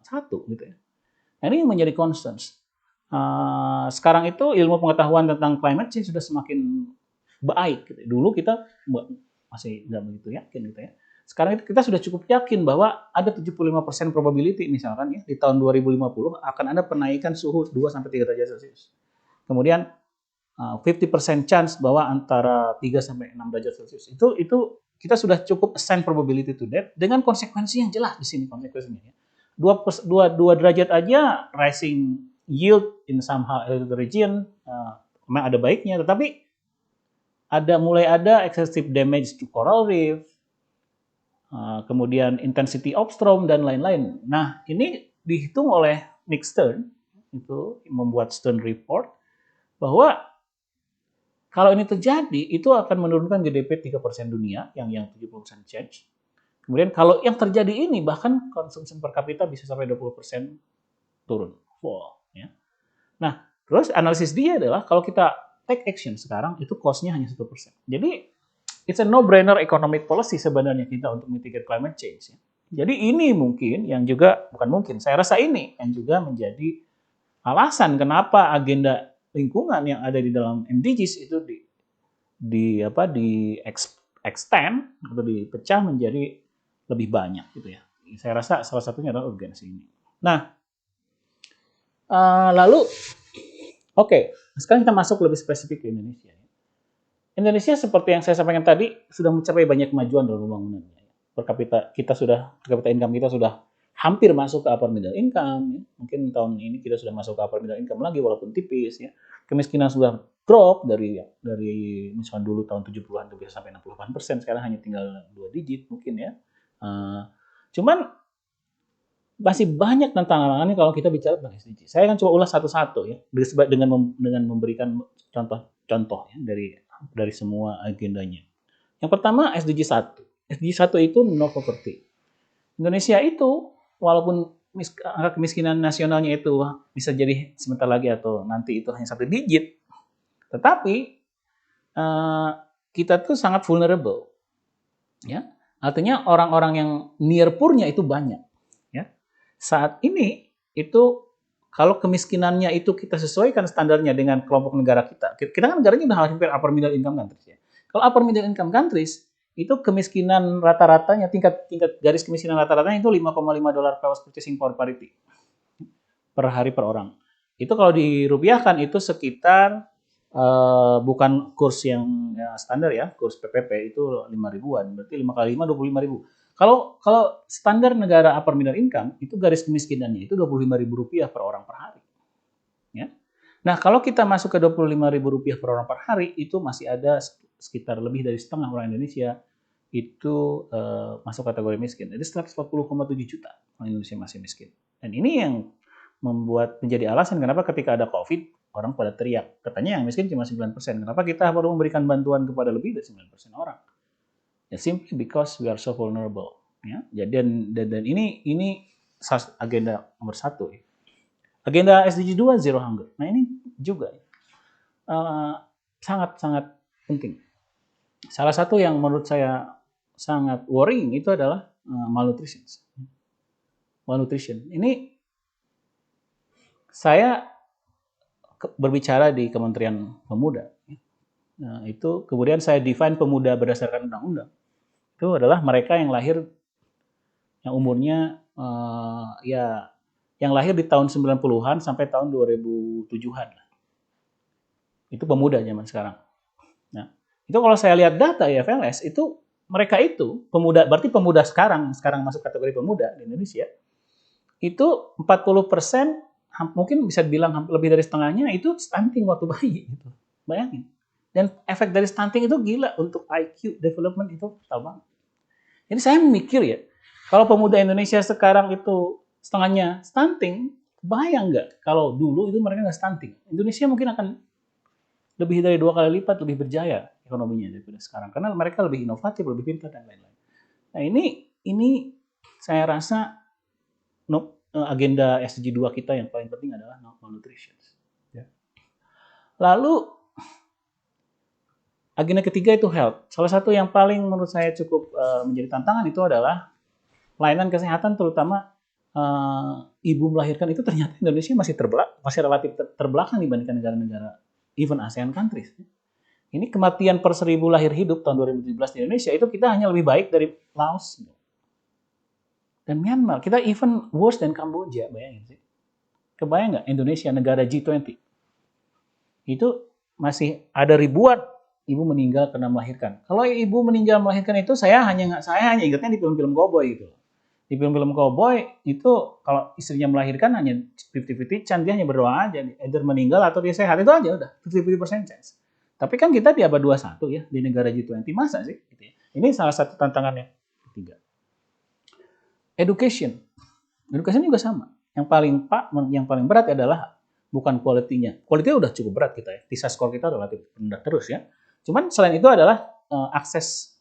satu gitu ya. Nah, ini menjadi concerns. Sekarang itu ilmu pengetahuan tentang climate change sudah semakin baik. Gitu. Dulu kita masih nggak begitu yakin gitu ya. Sekarang kita sudah cukup yakin bahwa ada 75% probability misalkan ya di tahun 2050 akan ada penaikan suhu 2-3 derajat Celcius. Kemudian 50% chance bahwa antara 3-6 derajat Celcius. Itu kita sudah cukup assign probability to that dengan konsekuensi yang jelas di sini konsekuensinya ya. 2 derajat aja rising yield in some region memang ada baiknya, tetapi mulai ada excessive damage to coral reef, kemudian intensity of storm dan lain-lain. Nah, ini dihitung oleh Nick Stern, itu membuat Stern Report, bahwa kalau ini terjadi, itu akan menurunkan GDP 3% dunia, yang 70% change. Kemudian kalau yang terjadi ini, bahkan konsumsi per kapita bisa sampai 20% turun. Wow. Ya. Nah, terus analisis dia adalah kalau kita take action sekarang, itu cost-nya hanya 1%. Jadi, it's a no-brainer economic policy sebenarnya kita untuk mitigate climate change. Ya. Jadi ini mungkin yang juga, bukan mungkin, saya rasa ini yang juga menjadi alasan kenapa agenda lingkungan yang ada di dalam MDGs itu extend atau dipecah menjadi lebih banyak gitu ya. Saya rasa salah satunya adalah urgensi ini. Nah, lalu sekarang kita masuk lebih spesifik ke Indonesia. Indonesia seperti yang saya sampaikan tadi sudah mencapai banyak kemajuan dalam pembangunan. Per kapita income kita sudah hampir masuk ke upper middle income. Ya. Mungkin tahun ini kita sudah masuk ke upper middle income lagi walaupun tipis. Ya. Kemiskinan sudah drop dari misalnya dulu tahun 70-an itu bisa sampai 68%, sekarang hanya tinggal 2 digit mungkin ya. Cuman masih banyak tantangannya kalau kita bicara tentang SDG. Saya akan coba ulas satu-satu ya, dengan memberikan contoh ya, dari semua agendanya. Yang pertama SDG 1. SDG 1 itu no poverty. Indonesia itu walaupun angka kemiskinan nasionalnya itu bisa jadi sebentar lagi atau nanti itu hanya 1 digit, tetapi kita tuh sangat vulnerable. Ya. Artinya orang-orang yang near poor-nya itu banyak. Ya. saat ini itu kalau kemiskinannya itu kita sesuaikan standarnya dengan kelompok negara kita kan negaranya udah hampir upper middle income countries ya. Kalau upper middle income countries itu kemiskinan rata-ratanya tingkat garis kemiskinan rata-ratanya itu 5,5 dolar per purchasing power parity per hari per orang. Itu kalau dirupiahkan itu sekitar bukan kurs yang ya, standar ya, kurs PPP itu 5 ribuan, berarti 5 kali 5 25.000. Kalau standar negara upper middle income itu garis kemiskinannya itu 25.000 rupiah per orang per hari. Ya. Nah kalau kita masuk ke 25.000 rupiah per orang per hari itu masih ada sekitar lebih dari setengah orang Indonesia itu masuk kategori miskin. Jadi 140,7 juta orang Indonesia masih miskin. Dan ini yang membuat menjadi alasan kenapa ketika ada COVID orang pada teriak. Katanya yang miskin cuma 9%. Kenapa kita baru memberikan bantuan kepada lebih dari 9% orang? Ya simply because we are so vulnerable. Ya, dan ini agenda nomor 1 ya. Agenda SDG 2 zero hunger. Nah ini juga sangat penting. Salah satu yang menurut saya sangat worrying itu adalah malnutrition. Malnutrition. Ini saya berbicara di Kementerian Pemuda. Nah, itu kemudian saya define pemuda berdasarkan undang-undang. Itu adalah mereka yang lahir yang umurnya ya yang lahir di tahun 90-an sampai tahun 2007-an. Itu pemuda zaman sekarang. Nah, itu kalau saya lihat data IFLS itu mereka itu pemuda, berarti pemuda sekarang masuk kategori pemuda di Indonesia. Itu 40% mungkin bisa dibilang lebih dari setengahnya itu stunting waktu bayi gitu. Bayangin. Dan efek dari stunting itu gila untuk IQ development itu total banget. Jadi saya mikir ya, kalau pemuda Indonesia sekarang itu setengahnya stunting, bayang nggak kalau dulu itu mereka nggak stunting? Indonesia mungkin akan lebih dari 2 kali lipat lebih berjaya ekonominya daripada sekarang karena mereka lebih inovatif, lebih pintar dan lain-lain. Nah ini saya rasa agenda SDG 2 kita yang paling penting adalah malnutrition. Ya. Lalu agenda ketiga itu health. Salah satu yang paling menurut saya cukup menjadi tantangan itu adalah layanan kesehatan, terutama ibu melahirkan itu ternyata Indonesia masih relatif terbelakang dibandingkan negara-negara even ASEAN countries. Ini kematian per 1.000 lahir hidup tahun 2017 di Indonesia itu kita hanya lebih baik dari Laos dan Myanmar. Kita even worse than Kamboja, bayangin sih. Kebayang nggak Indonesia negara G20 itu masih ada ribuan ibu meninggal karena melahirkan. Kalau ibu meninggal melahirkan itu saya hanya ingatnya di film-film cowboy gitu. Di film-film cowboy itu kalau istrinya melahirkan hanya 50-50 chance, dia hanya berdoa aja, either meninggal atau dia sehat, itu aja udah 50% chance. Tapi kan kita di abad 21 ya, di negara G20, masa sih? Gitu ya. Ini salah satu tantangannya. Ketiga. Education juga sama. Yang paling berat adalah bukan quality-nya. Quality-nya udah cukup berat kita ya. TISA score kita relatif rendah terus ya. Cuman selain itu adalah akses,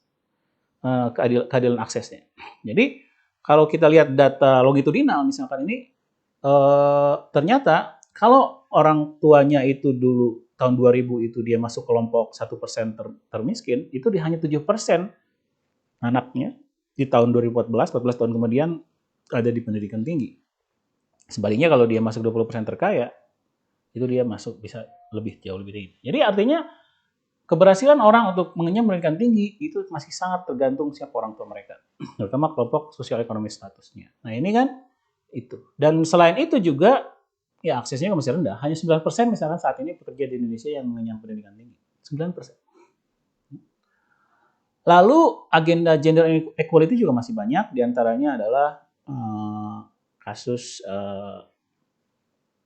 keadilan aksesnya. Jadi kalau kita lihat data longitudinal misalkan ini, ternyata kalau orang tuanya itu dulu tahun 2000 itu dia masuk kelompok 1% termiskin, itu hanya 7% anaknya di tahun 2014, 14 tahun kemudian ada di pendidikan tinggi. Sebaliknya kalau dia masuk 20% terkaya, itu dia masuk bisa jauh lebih tinggi. Jadi artinya keberhasilan orang untuk mengenyam pendidikan tinggi itu masih sangat tergantung siapa orang tua mereka, terutama kelompok sosial ekonomi statusnya. Nah ini kan itu. Dan selain itu juga ya aksesnya masih rendah. Hanya 9% misalkan saat ini pekerja di Indonesia yang mengenyam pendidikan tinggi. 9%. Lalu agenda gender equality juga masih banyak. Di antaranya adalah kasus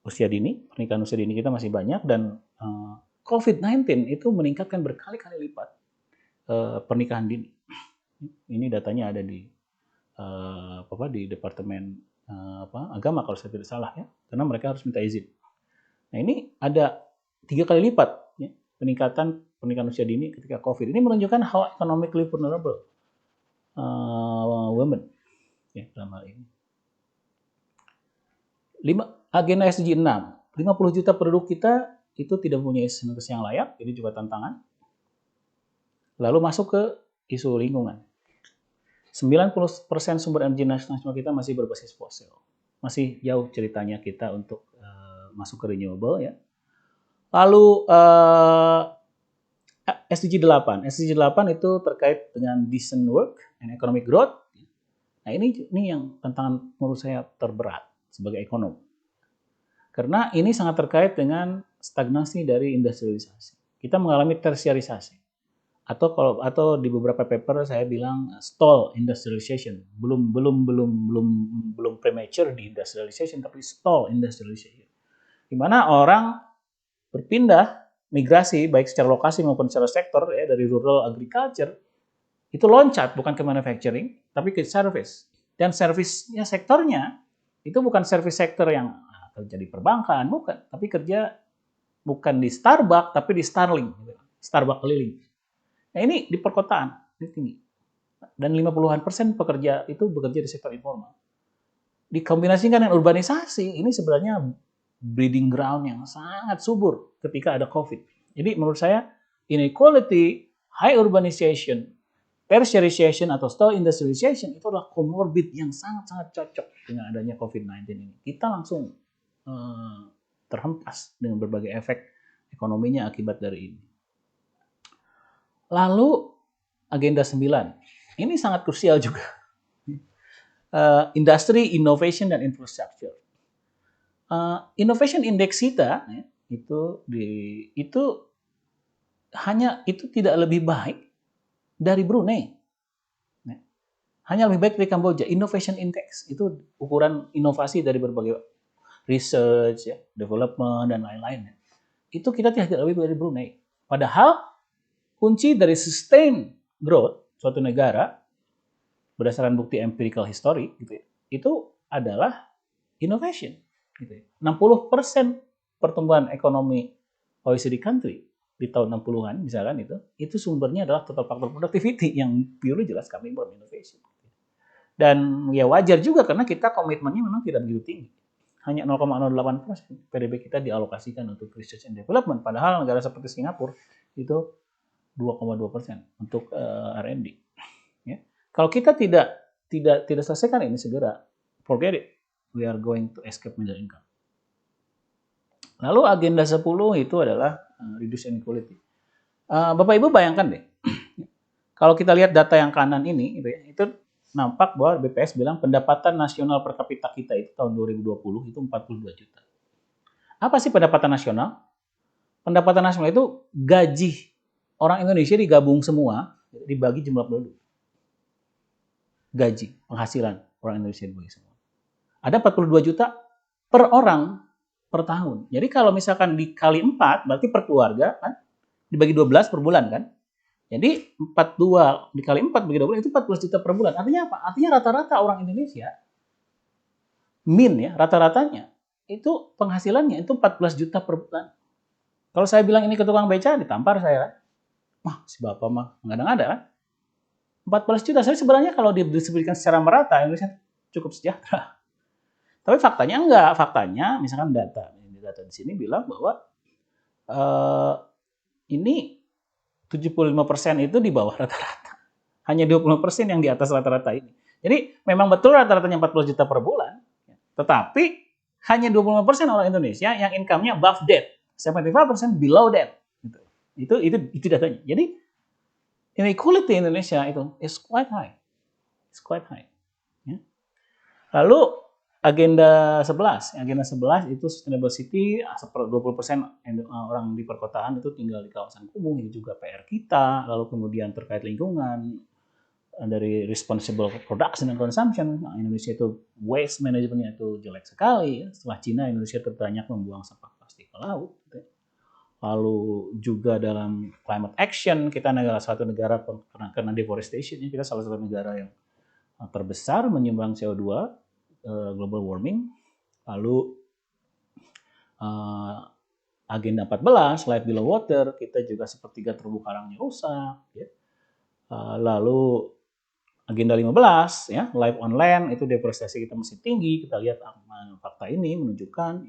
usia dini, pernikahan usia dini kita masih banyak, dan COVID-19 itu meningkatkan berkali-kali lipat pernikahan dini. Ini datanya ada di Departemen Agama kalau saya tidak salah ya, karena mereka harus minta izin. Nah ini ada 3 kali lipat ya, peningkatan pernikahan usia dini ketika COVID. Ini menunjukkan how economically vulnerable women ya dalam hal ini. Agenda SDG 6, 50 juta penduduk kita itu tidak mempunyai nutrisi yang layak, ini juga tantangan. Lalu masuk ke isu lingkungan. 90% sumber energi nasional kita masih berbasis fosil. masih jauh ceritanya kita untuk masuk ke renewable ya. Lalu SDG 8. SDG 8 itu terkait dengan decent work and economic growth. Nah, ini yang tantangan menurut saya terberat sebagai ekonom. Karena ini sangat terkait dengan stagnasi dari industrialisasi. Kita mengalami tersiarisasi. Atau di beberapa paper saya bilang stall industrialization. Belum premature di industrialization, tapi stall industrialization. Di mana orang berpindah migrasi baik secara lokasi maupun secara sektor ya, dari rural agriculture itu loncat bukan ke manufacturing tapi ke service, dan service-nya sektornya itu bukan service sektor yang kerja di perbankan, bukan, tapi kerja bukan di Starbucks tapi di Starlink, Starbucks keliling. Nah, ini di perkotaan ini tinggi, dan 50% pekerja itu bekerja di sektor informal. Dikombinasikan dengan urbanisasi, ini sebenarnya breeding ground yang sangat subur ketika ada COVID. Jadi menurut saya inequality, high urbanization, tertiarization atau stall industrialization itu adalah comorbid yang sangat-sangat cocok dengan adanya COVID-19 ini. Kita langsung terhempas dengan berbagai efek ekonominya akibat dari ini. Lalu agenda 9. Ini sangat krusial juga. Industry, innovation, dan infrastructure. Innovation index kita ya, itu tidak lebih baik dari Brunei, ya. Hanya lebih baik dari Kamboja. Innovation index itu ukuran inovasi dari berbagai research, ya, development dan lain-lain. Ya. Itu kita tidak lebih baik dari Brunei. Padahal kunci dari sustain growth suatu negara berdasarkan bukti empirical history, gitu ya, itu adalah innovation. Gitu ya. 60% pertumbuhan ekonomi OECD country di tahun 60-an misalkan itu sumbernya adalah total factor productivity yang purely jelas coming from innovation. Dan ya wajar juga karena kita komitmennya memang tidak begitu tinggi. Hanya 0,08% PDB kita dialokasikan untuk research and development, padahal negara seperti Singapura itu 2,2% untuk R&D. Ya. Kalau kita tidak selesaikan ini segera, forget it. We are going to escape middle income. Lalu agenda 10 itu adalah reduce inequality. Bapak Ibu bayangkan deh, kalau kita lihat data yang kanan ini, itu nampak bahwa BPS bilang pendapatan nasional per kapita kita itu tahun 2020 itu 42 juta. Apa sih pendapatan nasional? Pendapatan nasional itu gaji orang Indonesia digabung semua, dibagi jumlah penduduk. Gaji, penghasilan orang Indonesia dibagi semua. Ada 42 juta per orang per tahun. Jadi kalau misalkan dikali 4, berarti per keluarga kan dibagi 12 per bulan kan. Jadi 42 dikali 4 bagi 12 itu 14 juta per bulan. Artinya apa? Artinya rata-rata orang Indonesia rata-ratanya itu penghasilannya itu 14 juta per bulan. Kalau saya bilang ini ke tukang beca, ditampar saya kan. Wah, si bapak mah nggak ada kan. 14 juta. Saya sebenarnya kalau disebutkan secara merata Indonesia cukup sejahtera. Tapi faktanya enggak. Faktanya misalkan data di sini bilang bahwa ini 75% itu di bawah rata-rata. Hanya 25% yang di atas rata-rata ini. Jadi memang betul rata-ratanya 40 juta per bulan. Tetapi hanya 25% orang Indonesia yang income-nya above that. 75% below that. Itu datanya. Jadi inequality Indonesia itu is quite high. It's quite high. Ya. Lalu agenda 11. Agenda 11 itu sustainable city, 20% orang di perkotaan itu tinggal di kawasan kumuh, itu juga PR kita. Lalu kemudian terkait lingkungan, dari responsible production and consumption, Indonesia itu waste management-nya itu jelek sekali. Setelah Cina, Indonesia terbanyak membuang sampah plastik ke laut. Lalu juga dalam climate action, kita adalah satu negara karena deforestation, kita salah satu negara yang terbesar menyumbang CO2, global warming. Lalu agenda 14, life below water, kita juga sepertiga terumbu karangnya rusak. Ya. Lalu agenda 15, ya, life on land, itu deforestasi kita masih tinggi. Kita lihat fakta ini menunjukkan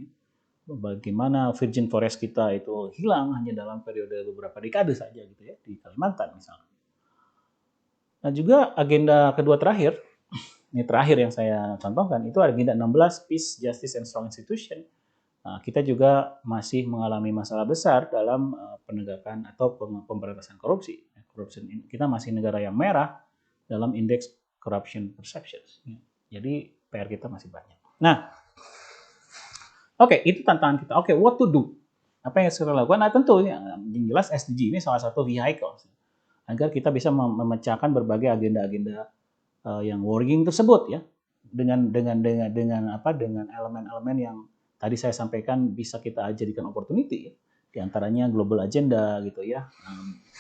bagaimana virgin forest kita itu hilang hanya dalam periode beberapa dekade saja gitu ya, di Kalimantan misalnya. Nah juga agenda kedua terakhir, ini terakhir yang saya contohkan, itu agenda 16, Peace, Justice, and Strong Institution. Kita juga masih mengalami masalah besar dalam penegakan atau pemberantasan korupsi. Kita masih negara yang merah dalam indeks corruption perceptions. Jadi PR kita masih banyak. Nah, oke, itu tantangan kita. Oke, what to do? Apa yang harus kita lakukan? Nah, tentu yang jelas SDG ini salah satu vehicle agar kita bisa memecahkan berbagai agenda-agenda yang worrying tersebut ya, dengan elemen-elemen yang tadi saya sampaikan bisa kita jadikan opportunity ya. Di antaranya global agenda gitu ya,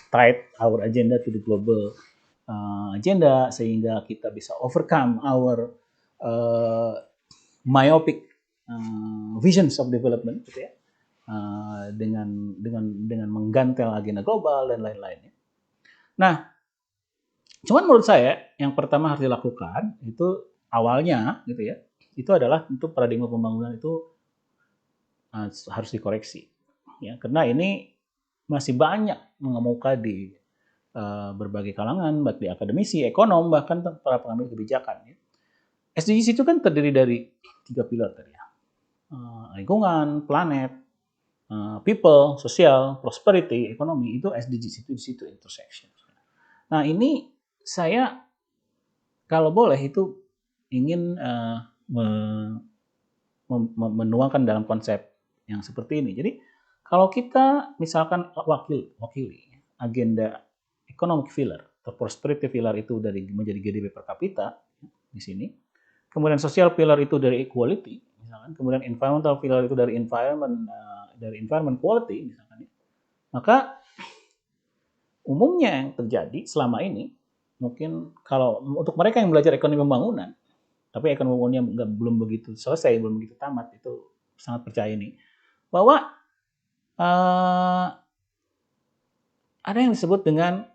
tie our agenda to the global agenda sehingga kita bisa overcome our myopic visions of development gitu ya, dengan menggantel agenda global dan lain-lain. Nah, cuman menurut saya yang pertama harus dilakukan itu awalnya gitu ya, itu adalah untuk paradigma pembangunan itu harus dikoreksi ya, karena ini masih banyak mengemuka di berbagai kalangan, baik di akademisi, ekonom, bahkan para pengambil kebijakan ya. SDGs itu kan terdiri dari 3 pilar tadi ya. Lingkungan, planet, people, sosial, prosperity, ekonomi, itu SDGs itu di situ intersection. Nah, ini saya kalau boleh itu ingin menuangkan dalam konsep yang seperti ini. Jadi kalau kita misalkan wakili agenda economic pillar atau prosperity pillar itu dari menjadi GDP per kapita di sini, kemudian social pillar itu dari equality, misalkan, kemudian environmental pillar itu dari environment quality, misalkan, maka umumnya yang terjadi selama ini mungkin kalau untuk mereka yang belajar ekonomi pembangunan, tapi ekonomi pembangunannya belum begitu selesai, belum begitu tamat, itu sangat percaya ini bahwa ada yang disebut dengan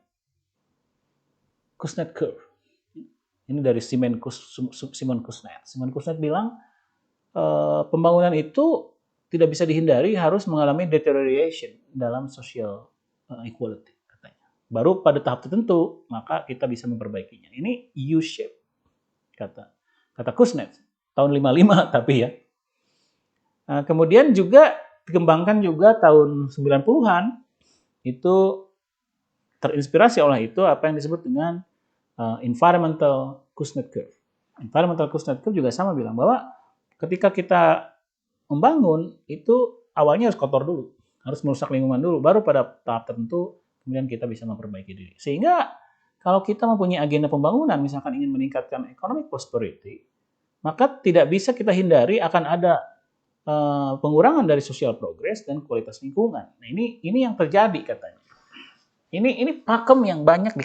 Kuznets curve. Ini dari Simon Kuznets. Simon Kuznets bilang pembangunan itu tidak bisa dihindari, harus mengalami deterioration dalam social equality katanya. Baru pada tahap tertentu maka kita bisa memperbaikinya. Ini U-shape kata Kuznets tahun 55 tapi ya. Kemudian juga dikembangkan juga tahun 90-an, itu terinspirasi oleh itu apa yang disebut dengan environmental Kuznets curve. Environmental Kuznets curve juga sama bilang bahwa ketika kita membangun itu awalnya harus kotor dulu, harus merusak lingkungan dulu, baru pada tahap tertentu kemudian kita bisa memperbaiki diri. Sehingga kalau kita mempunyai agenda pembangunan, misalkan ingin meningkatkan economic prosperity, maka tidak bisa kita hindari akan ada pengurangan dari social progress dan kualitas lingkungan. Nah, ini yang terjadi katanya. Ini pakem yang banyak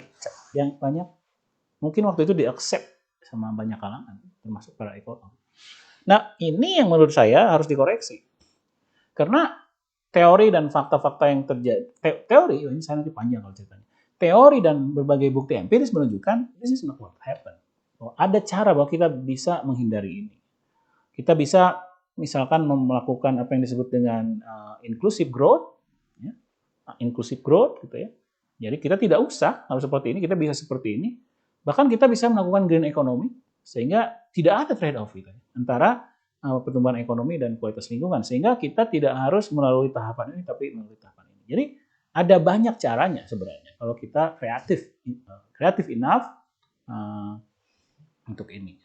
mungkin waktu itu di-accept sama banyak kalangan, termasuk para ekonom. Nah, ini yang menurut saya harus dikoreksi. Karena teori dan fakta-fakta yang terjadi, teori, ini saya nanti panjang kalau ceritanya. Teori dan berbagai bukti empiris menunjukkan this is not what happened. Ada cara bahwa kita bisa menghindari ini. Kita bisa misalkan melakukan apa yang disebut dengan inclusive growth, ya, inclusive growth gitu ya. Jadi kita tidak usah harus seperti ini, kita bisa seperti ini. Bahkan kita bisa melakukan green economy sehingga tidak ada trade off gitu, antara pertumbuhan ekonomi dan kualitas lingkungan, sehingga kita tidak harus melalui tahapan ini tapi melalui tahapan ini. Jadi ada banyak caranya sebenarnya kalau kita kreatif enough untuk ini.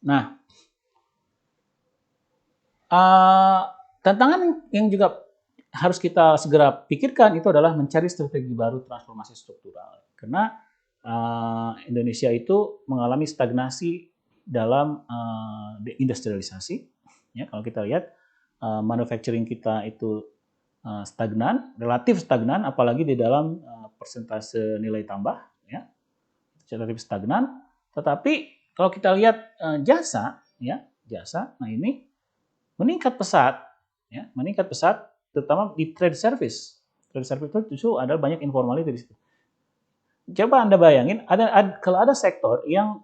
Nah, tantangan yang juga harus kita segera pikirkan itu adalah mencari strategi baru transformasi struktural. Karena Indonesia itu mengalami stagnasi dalam deindustrialisasi. Ya, kalau kita lihat manufacturing kita itu stagnan, relatif stagnan, apalagi di dalam persentase nilai tambah, ya, relatif stagnan. Tetapi kalau kita lihat jasa, nah ini meningkat pesat, ya, terutama di trade service. Trade service itu justru ada banyak informality di situ. Coba Anda bayangin, kalau ada sektor yang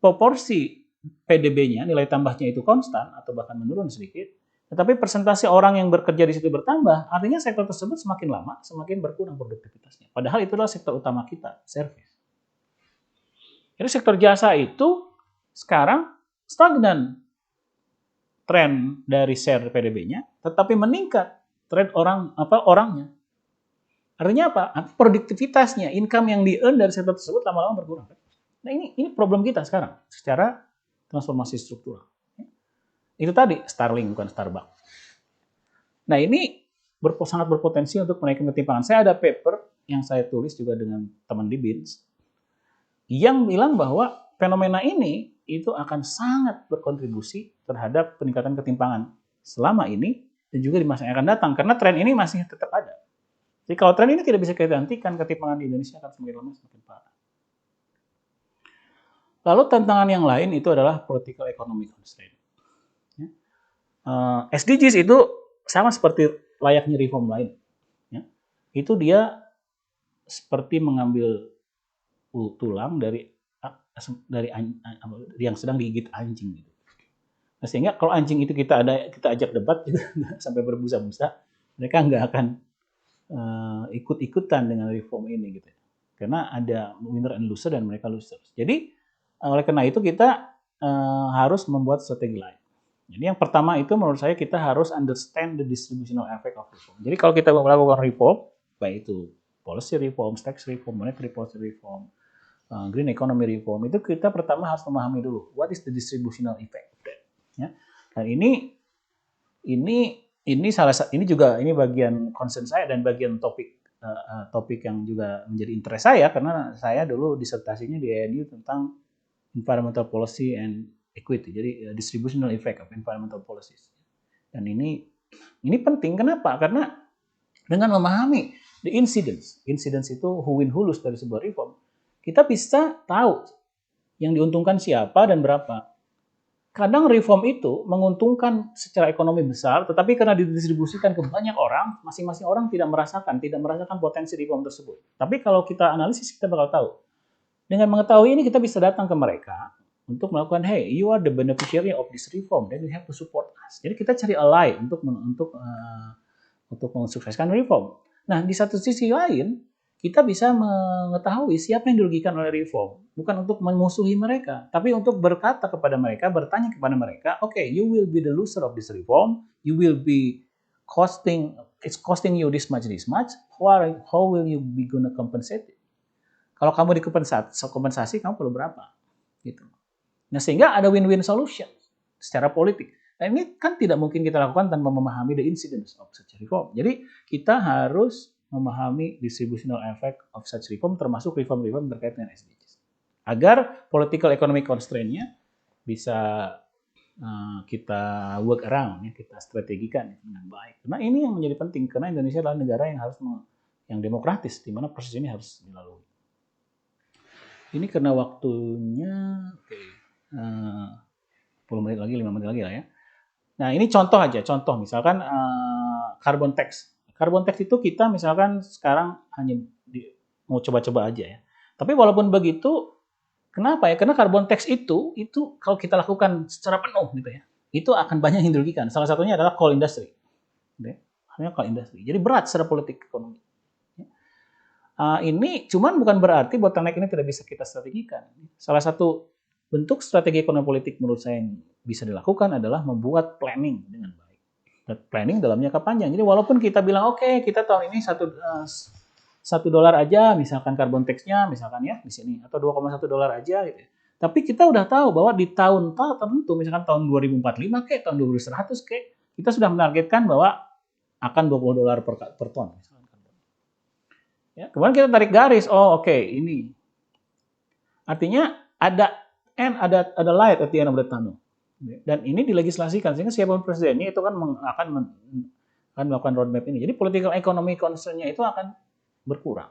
proporsi PDB-nya, nilai tambahnya itu konstan atau bahkan menurun sedikit, tetapi persentase orang yang bekerja di situ bertambah, artinya sektor tersebut semakin lama semakin berkurang produktivitasnya. Padahal itu adalah sektor utama kita, service. Jadi sektor jasa itu Sekarang stagnan tren dari share PDB-nya, tetapi meningkat tren orangnya. Artinya apa? Produktivitasnya, income yang di-earn dari sektor tersebut lama-lama berkurang. Nah ini problem kita sekarang secara transformasi struktural. Itu tadi Starlink bukan Starbucks. Nah ini sangat berpotensi untuk menaikkan ketimpangan. Saya ada paper yang saya tulis juga dengan teman di BINS yang bilang bahwa fenomena ini itu akan sangat berkontribusi terhadap peningkatan ketimpangan selama ini dan juga di masa yang akan datang karena tren ini masih tetap ada. Jadi kalau tren ini tidak bisa kita hentikan, ketimpangan di Indonesia akan semakin lama semakin parah. Lalu tantangan yang lain itu adalah political economic constraint. SDGs itu sama seperti layaknya reform lain. Itu dia seperti mengambil tulang dari yang sedang digigit anjing gitu. Nah, sehingga kalau anjing itu kita ajak debat juga sampai berbusa-busa, mereka nggak akan ikut-ikutan dengan reform ini gitu. Karena ada winner and loser dan mereka losers. Jadi oleh karena itu kita harus membuat strategi lain. Jadi yang pertama itu menurut saya kita harus understand the distributional effect of reform. Jadi kalau kita melakukan reform, baik itu policy reform, tax reform, monetary policy reform, green economy reform, itu kita pertama harus memahami dulu what is the distributional effect of that. Ya. Dan ini bagian concern saya dan bagian topik yang juga menjadi interest saya karena saya dulu disertasinya di ANU tentang environmental policy and equity, jadi distributional effect of environmental policies. Dan ini penting, kenapa? Karena dengan memahami the incidence itu who win who lose dari sebuah reform, kita bisa tahu yang diuntungkan siapa dan berapa. Kadang reform itu menguntungkan secara ekonomi besar, tetapi karena didistribusikan ke banyak orang, masing-masing orang tidak merasakan potensi reform tersebut. Tapi kalau kita analisis, kita bakal tahu. Dengan mengetahui ini, kita bisa datang ke mereka untuk melakukan, hey, you are the beneficiary of this reform, then you have to support us. Jadi kita cari ally untuk mensukseskan reform. Nah, di satu sisi lain, kita bisa mengetahui siapa yang dirugikan oleh reform. Bukan untuk memusuhi mereka, tapi untuk berkata kepada mereka, bertanya kepada mereka, okay, you will be the loser of this reform, you will be it's costing you this much, how will you be gonna compensate it? Kalau kamu dikompensasi, kamu perlu berapa? Gitu. Nah, sehingga ada win-win solution secara politik. Nah, ini kan tidak mungkin kita lakukan tanpa memahami the incidence of such reform. Jadi, kita harus memahami distributional effect of such reform, termasuk reform-reform terkait dengan SDGs. Agar political economic constraint-nya bisa kita work around, kita strategikan dengan baik. Nah, ini yang menjadi penting, karena Indonesia adalah negara yang demokratis, di mana proses ini harus dilalui. Ini karena waktunya, 10 menit lagi, 5 menit lagi lah ya. Nah, ini contoh misalkan carbon tax. Carbon tax itu kita misalkan sekarang hanya mau coba-coba aja ya. Tapi walaupun begitu, kenapa ya? Karena carbon tax itu kalau kita lakukan secara penuh gitu ya, itu akan banyak yang dirugikan. Salah satunya adalah coal industry. Hanya coal industry. Jadi berat secara politik ekonomi. Ini cuman bukan berarti bottleneck ini tidak bisa kita strategikan. Salah satu bentuk strategi ekonomi politik menurut saya yang bisa dilakukan adalah membuat planning dengan baik. Dan planning dalam jangka panjang. Jadi walaupun kita bilang oke, kita tahun ini $1 aja misalkan carbon tax-nya misalkan ya di sini atau $2,1 aja gitu. Tapi kita udah tahu bahwa di tahun tertentu misalkan tahun 2045 tahun 2100 kita sudah menargetkan bahwa akan $20 per ton. Ya, kemudian kita tarik garis, ini. Artinya ada light at the end of the tunnel. Dan ini dilegislasikan sehingga siapapun presidennya itu kan akan melakukan roadmap ini. Jadi political economy concern-nya itu akan berkurang.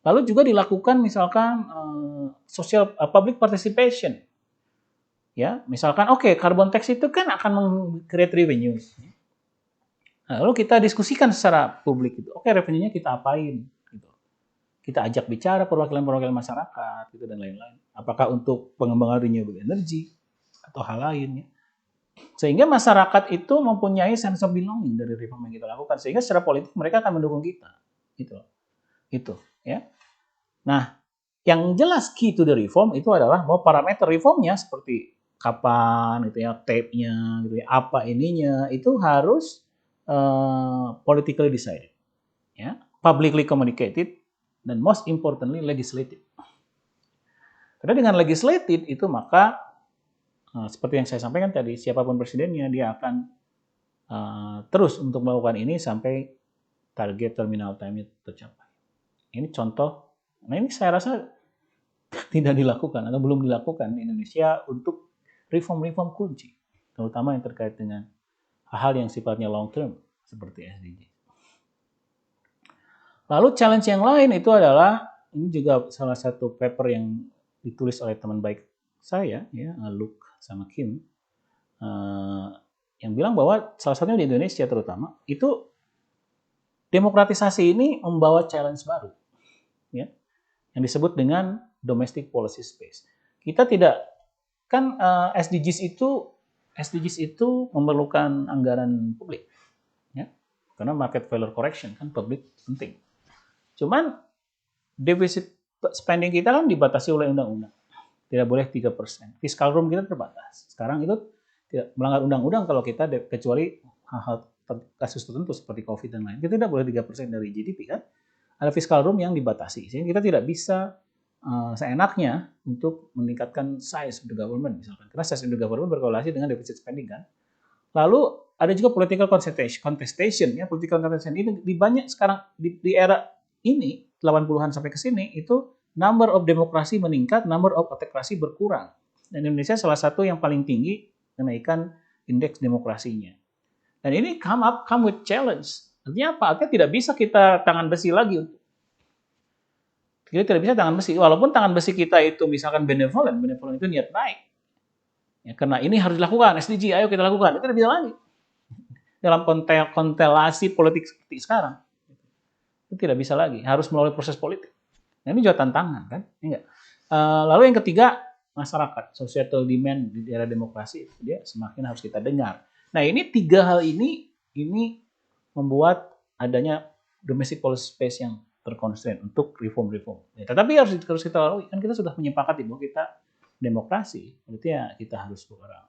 Lalu juga dilakukan misalkan social public participation. Ya, misalkan carbon tax itu kan akan create revenue. Lalu kita diskusikan secara publik itu. Revenue-nya kita apain? Kita ajak bicara perwakilan-perwakilan masyarakat gitu dan lain-lain. Apakah untuk pengembangan renewable energy atau hal lainnya. Sehingga masyarakat itu mempunyai sense of belonging dari reform yang kita lakukan. Sehingga secara politik mereka akan mendukung kita. Itu ya. Nah, Yang jelas key to the reform itu adalah bahwa parameter reformnya seperti kapan gitu ya, tape-nya gitu ya, apa ininya itu harus politically decided, ya, publicly communicated, dan most importantly legislated. Karena dengan legislated itu maka seperti yang saya sampaikan tadi, siapapun presidennya dia akan terus untuk melakukan ini sampai target terminal time itu tercapai. Ini contoh. Nah ini saya rasa tidak dilakukan atau belum dilakukan di Indonesia untuk reform-reform kunci, terutama yang terkait dengan hal-hal yang sifatnya long term seperti SDG. Lalu challenge yang lain itu adalah, ini juga salah satu paper yang ditulis oleh teman baik saya, ya, Luke sama Kim, yang bilang bahwa salah satunya di Indonesia terutama, itu demokratisasi ini membawa challenge baru, ya, yang disebut dengan domestic policy space. Kita tidak, kan SDGs itu memerlukan anggaran publik, ya, karena market value correction kan publik penting. Cuman defisit spending kita kan dibatasi oleh undang-undang, tidak boleh 3%. Fiscal room kita terbatas. Sekarang itu tidak melanggar undang-undang kalau kita kecuali hal-hal kasus tertentu seperti COVID dan lain. Kita tidak boleh 3% dari GDP kan. Ada fiscal room yang dibatasi. Sehingga kita tidak bisa seenaknya untuk meningkatkan size of the government misalkan. Karena size of the government berkorelasi dengan deficit spending kan. Lalu ada juga political contestation ya. Political contestation ini di banyak sekarang di era ini 80-an sampai ke sini itu number of demokrasi meningkat, number of autokrasi berkurang. Dan Indonesia salah satu yang paling tinggi kenaikan indeks demokrasinya. Dan ini come with challenge. Artinya apa? Artinya tidak bisa kita tangan besi lagi. Kita tidak bisa tangan besi. Walaupun tangan besi kita itu misalkan benevolent itu niat baik. Ya, karena ini harus dilakukan, SDG, ayo kita lakukan. Itu tidak bisa lagi. Dalam konstelasi politik seperti sekarang. Itu tidak bisa lagi. Harus melalui proses politik. Nah, ini juga tantangan kan? Enggak. Lalu yang ketiga, masyarakat, societal demand di era demokrasi dia semakin harus kita dengar. Nah, ini tiga hal ini membuat adanya domestic policy space yang terconstraint untuk reform. Ya, tetapi harus kita lalui, kan kita sudah menyepakati bahwa kita demokrasi, berarti ya kita harus bergerak.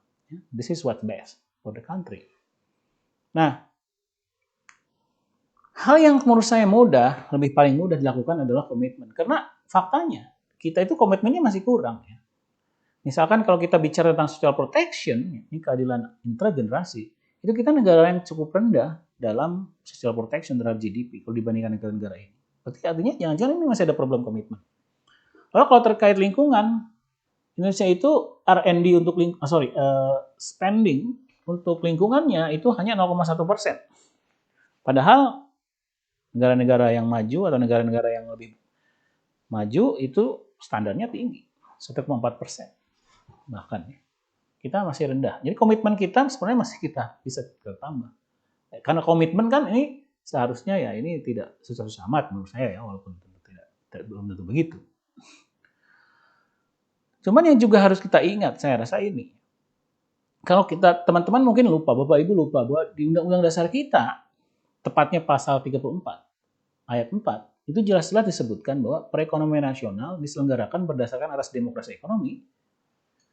This is what's best for the country. Nah, hal yang menurut saya paling mudah dilakukan adalah komitmen. Karena faktanya, kita itu komitmennya masih kurang. Ya. Misalkan kalau kita bicara tentang social protection, ini keadilan intragenerasi, itu kita negara yang cukup rendah dalam social protection terhadap GDP kalau dibandingkan negara-negara ini. Berarti artinya jangan-jangan ini masih ada problem komitmen. Lalu kalau terkait lingkungan, Indonesia itu R&D untuk spending untuk lingkungannya itu hanya 0,1%. Padahal negara-negara yang maju atau negara-negara yang lebih maju itu standarnya tinggi, 1,4%. Bahkan kita masih rendah. Jadi komitmen kita sebenarnya masih kita bisa tambah. Karena komitmen kan ini seharusnya ya ini tidak susah-susah amat menurut saya ya, walaupun belum tentu begitu. Cuman yang juga harus kita ingat, saya rasa ini. Kalau kita, teman-teman mungkin lupa, Bapak Ibu lupa bahwa di Undang-Undang Dasar kita, tepatnya pasal 34, ayat 4, itu jelas-jelas disebutkan bahwa perekonomian nasional diselenggarakan berdasarkan aras demokrasi ekonomi,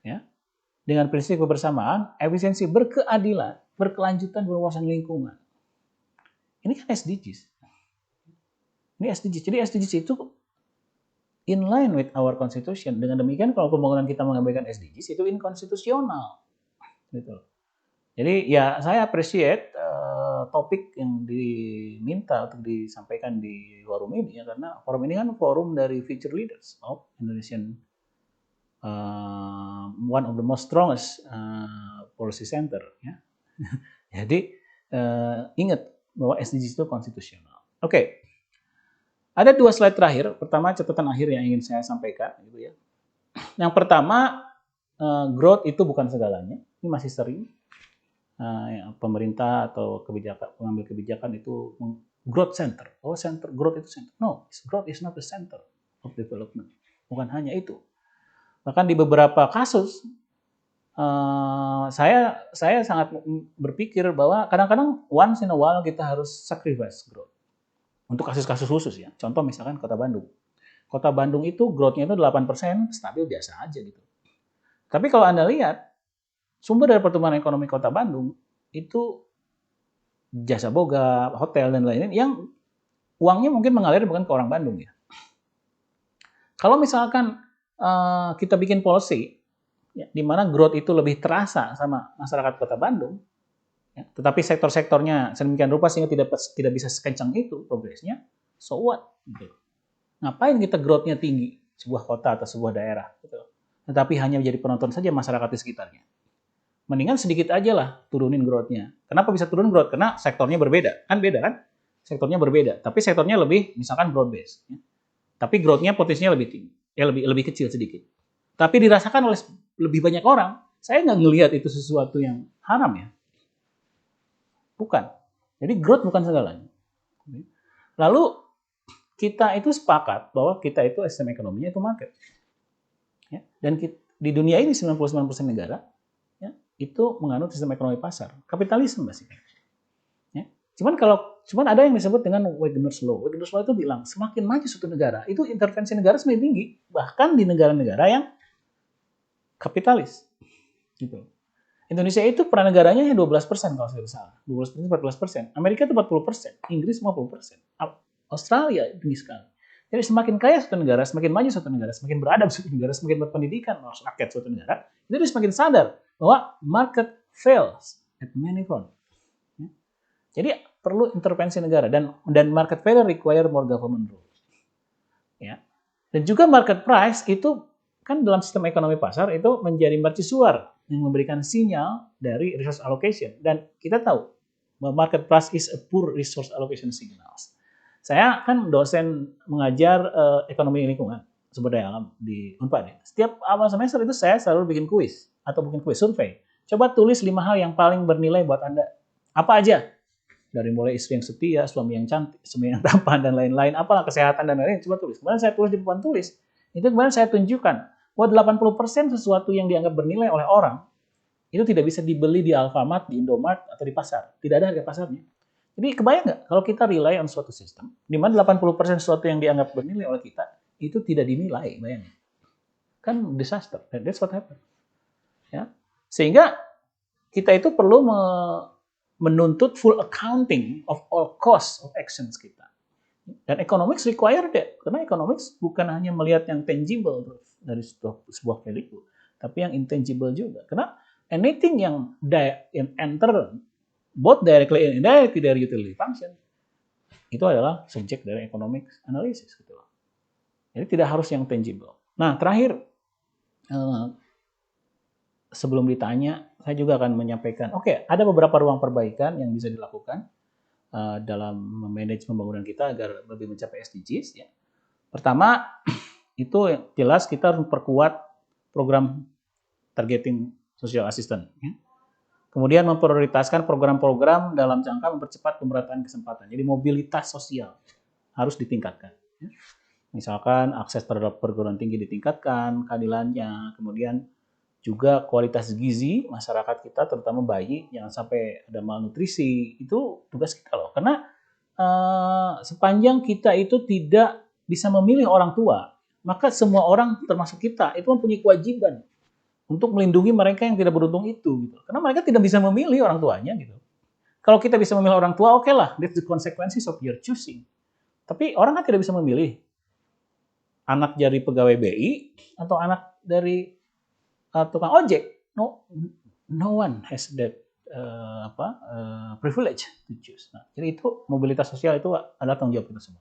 ya, dengan prinsip kebersamaan, efisiensi berkeadilan, berkelanjutan, berwawasan lingkungan. Ini kan SDGs. Ini SDGs. Jadi SDGs itu in line with our constitution. Dengan demikian kalau pembangunan kita mengabaikan SDGs itu inkonstitusional. Gitu. Jadi ya saya appreciate topik yang diminta untuk disampaikan di forum ini ya, karena forum ini kan forum dari future leaders of Indonesian one of the most strongest policy center ya. Jadi ingat bahwa SDGs itu konstitusional. Oke. Ada 2 slide terakhir. Pertama catatan akhir yang ingin saya sampaikan gitu ya. Yang pertama growth itu bukan segalanya. Ini masih sering pemerintah atau pengambil kebijakan itu growth center. Oh, growth itu center. No, growth is not the center of development. Bukan hanya itu. Bahkan di beberapa kasus saya sangat berpikir bahwa kadang-kadang once in a while kita harus sacrifice growth untuk kasus-kasus khusus ya. Contoh misalkan Kota Bandung. Kota Bandung itu growth-nya itu 8%, stabil biasa aja gitu. Tapi kalau Anda lihat, sumber dari pertumbuhan ekonomi Kota Bandung itu jasa boga, hotel, dan lain-lain yang uangnya mungkin mengalir bukan ke orang Bandung ya. Kalau misalkan kita bikin policy, ya, di mana growth itu lebih terasa sama masyarakat Kota Bandung, ya, tetapi sektor-sektornya sedemikian rupa sehingga tidak bisa sekencang itu progresnya, so what? Gitu. Ngapain kita growth-nya tinggi sebuah kota atau sebuah daerah, gitu. Tetapi hanya menjadi penonton saja masyarakat di sekitarnya. Mendingan sedikit aja lah turunin growth-nya. Kenapa bisa turun growth? Karena sektornya berbeda. Kan beda kan? Sektornya berbeda. Tapi sektornya lebih, misalkan broad base. Ya. Tapi growth-nya potensinya lebih tinggi. Ya lebih kecil sedikit. Tapi dirasakan oleh lebih banyak orang. Saya nggak ngelihat itu sesuatu yang haram ya. Bukan. Jadi growth bukan segalanya. Lalu kita itu sepakat bahwa kita itu sistem ekonominya itu market. Ya. Dan di dunia ini 99% negara ya, itu menganut sistem ekonomi pasar. Kapitalisme basically. Ya. Cuman ada yang disebut dengan Wegener's Law. Wegener's Law itu bilang semakin maju suatu negara, itu intervensi negara semakin tinggi. Bahkan di negara-negara yang kapitalis. Gitu. Indonesia itu peran negaranya hanya 12% kalau saya tidak salah. 12%, 14%. Amerika itu 40%. Inggris 50%. Australia tinggi sekali. Jadi semakin kaya suatu negara, semakin maju suatu negara, semakin beradab suatu negara, semakin berpendidikan rakyat suatu negara, itu dia semakin sadar bahwa market fails at many fronts. Jadi perlu intervensi negara dan market failure require more government rule. Ya. Dan juga market price itu kan dalam sistem ekonomi pasar itu menjadi mercusuar yang memberikan sinyal dari resource allocation, dan kita tahu bahwa market price is a poor resource allocation signals. Saya kan dosen mengajar ekonomi lingkungan sumber daya alam di Unpad. Ya. Setiap awal semester itu saya selalu bikin kuis atau bikin kuis survei. Coba tulis 5 hal yang paling bernilai buat Anda. Apa aja? Dari mulai istri yang setia, suami yang cantik, suami yang tampan dan lain-lain, apalah kesehatan dan lain-lain, coba tulis. Kemudian saya tulis di papan tulis. Itu kemudian saya tunjukkan bahwa 80% sesuatu yang dianggap bernilai oleh orang itu tidak bisa dibeli di Alfamart, di Indomart atau di pasar. Tidak ada harga pasarnya. Jadi kebayang nggak kalau kita rely on suatu sistem, di mana 80% sesuatu yang dianggap bernilai oleh kita, itu tidak dinilai, bayangin. Kan disaster, that's what happened. Ya. Sehingga kita itu perlu menuntut full accounting of all costs of actions kita. Dan economics require that, karena economics bukan hanya melihat yang tangible dari sebuah value, tapi yang intangible juga. Karena anything yang enter both directly and indirectly dari utility function, itu adalah subjek dari economic analysis. Gitu. Jadi tidak harus yang tangible. Nah, terakhir, sebelum ditanya, saya juga akan menyampaikan, ada beberapa ruang perbaikan yang bisa dilakukan dalam memanage pembangunan kita agar lebih mencapai SDGs. Ya. Pertama, itu jelas kita harus memperkuat program targeting social assistance. Ya. Kemudian memprioritaskan program-program dalam jangka mempercepat pemerataan kesempatan. Jadi mobilitas sosial harus ditingkatkan. Misalkan akses terhadap perguruan tinggi ditingkatkan, keadilannya, kemudian juga kualitas gizi masyarakat kita, terutama bayi, jangan sampai ada malnutrisi. Itu tugas kita loh. Karena sepanjang kita itu tidak bisa memilih orang tua, maka semua orang termasuk kita itu mempunyai kewajiban untuk melindungi mereka yang tidak beruntung itu, gitu. Karena mereka tidak bisa memilih orang tuanya, gitu. Kalau kita bisa memilih orang tua, oke lah, that's the consequences of your choosing. Tapi orang kan tidak bisa memilih anak dari pegawai BI atau anak dari tukang ojek. No one has that privilege to choose. Nah, jadi itu mobilitas sosial itu adalah tanggung jawab kita semua.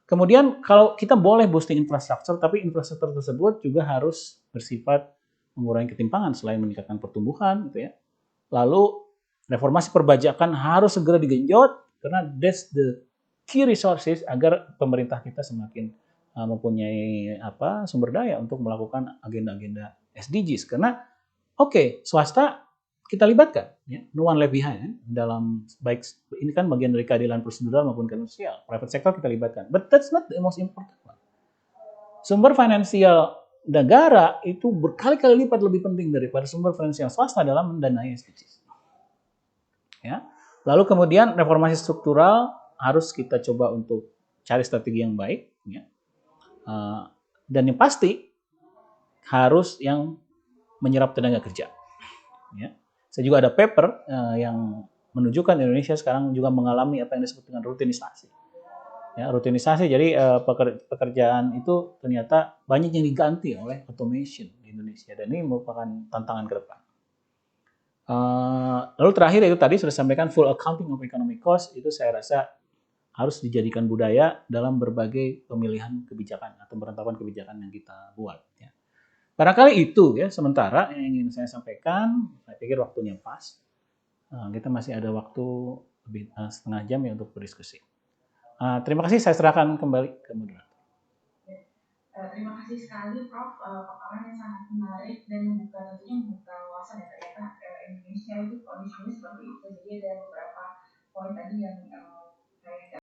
Kemudian kalau kita boleh boosting infrastruktur, tapi infrastruktur tersebut juga harus bersifat mengurangi ketimpangan selain meningkatkan pertumbuhan, gitu ya. Lalu reformasi perpajakan harus segera digenjot karena that's the key resources agar pemerintah kita semakin mempunyai sumber daya untuk melakukan agenda-agenda SDGs. Karena swasta kita libatkan, ya, no one left behind ya, dalam baik ini kan bagian dari keadilan prosedural maupun keadilan sosial. Private sector kita libatkan, but that's not the most important one. Sumber finansial negara itu berkali-kali lipat lebih penting daripada sumber finansial swasta dalam mendanai SDGs. Ya. Lalu kemudian reformasi struktural harus kita coba untuk cari strategi yang baik. Ya. Dan yang pasti harus yang menyerap tenaga kerja. Ya. Saya juga ada paper yang menunjukkan Indonesia sekarang juga mengalami apa yang disebut dengan rutinisasi. Ya, rutinisasi, jadi pekerjaan itu ternyata banyak yang diganti oleh automation di Indonesia, dan ini merupakan tantangan ke depan. Lalu terakhir itu tadi sudah sampaikan full accounting of economic cost, itu saya rasa harus dijadikan budaya dalam berbagai pemilihan kebijakan atau penetapan kebijakan yang kita buat. Ya. Barangkali itu ya sementara yang ingin saya sampaikan. Saya pikir waktunya pas. Kita masih ada waktu lebih setengah jam ya untuk berdiskusi. Terima kasih, saya serahkan kembali ke moderator. Terima kasih sekali Prof. Paparan yang sangat menarik dan tentunya membuka wawasan ya, ternyata Indonesia itu kondisinya seperti itu. Jadi ada beberapa poin tadi yang saya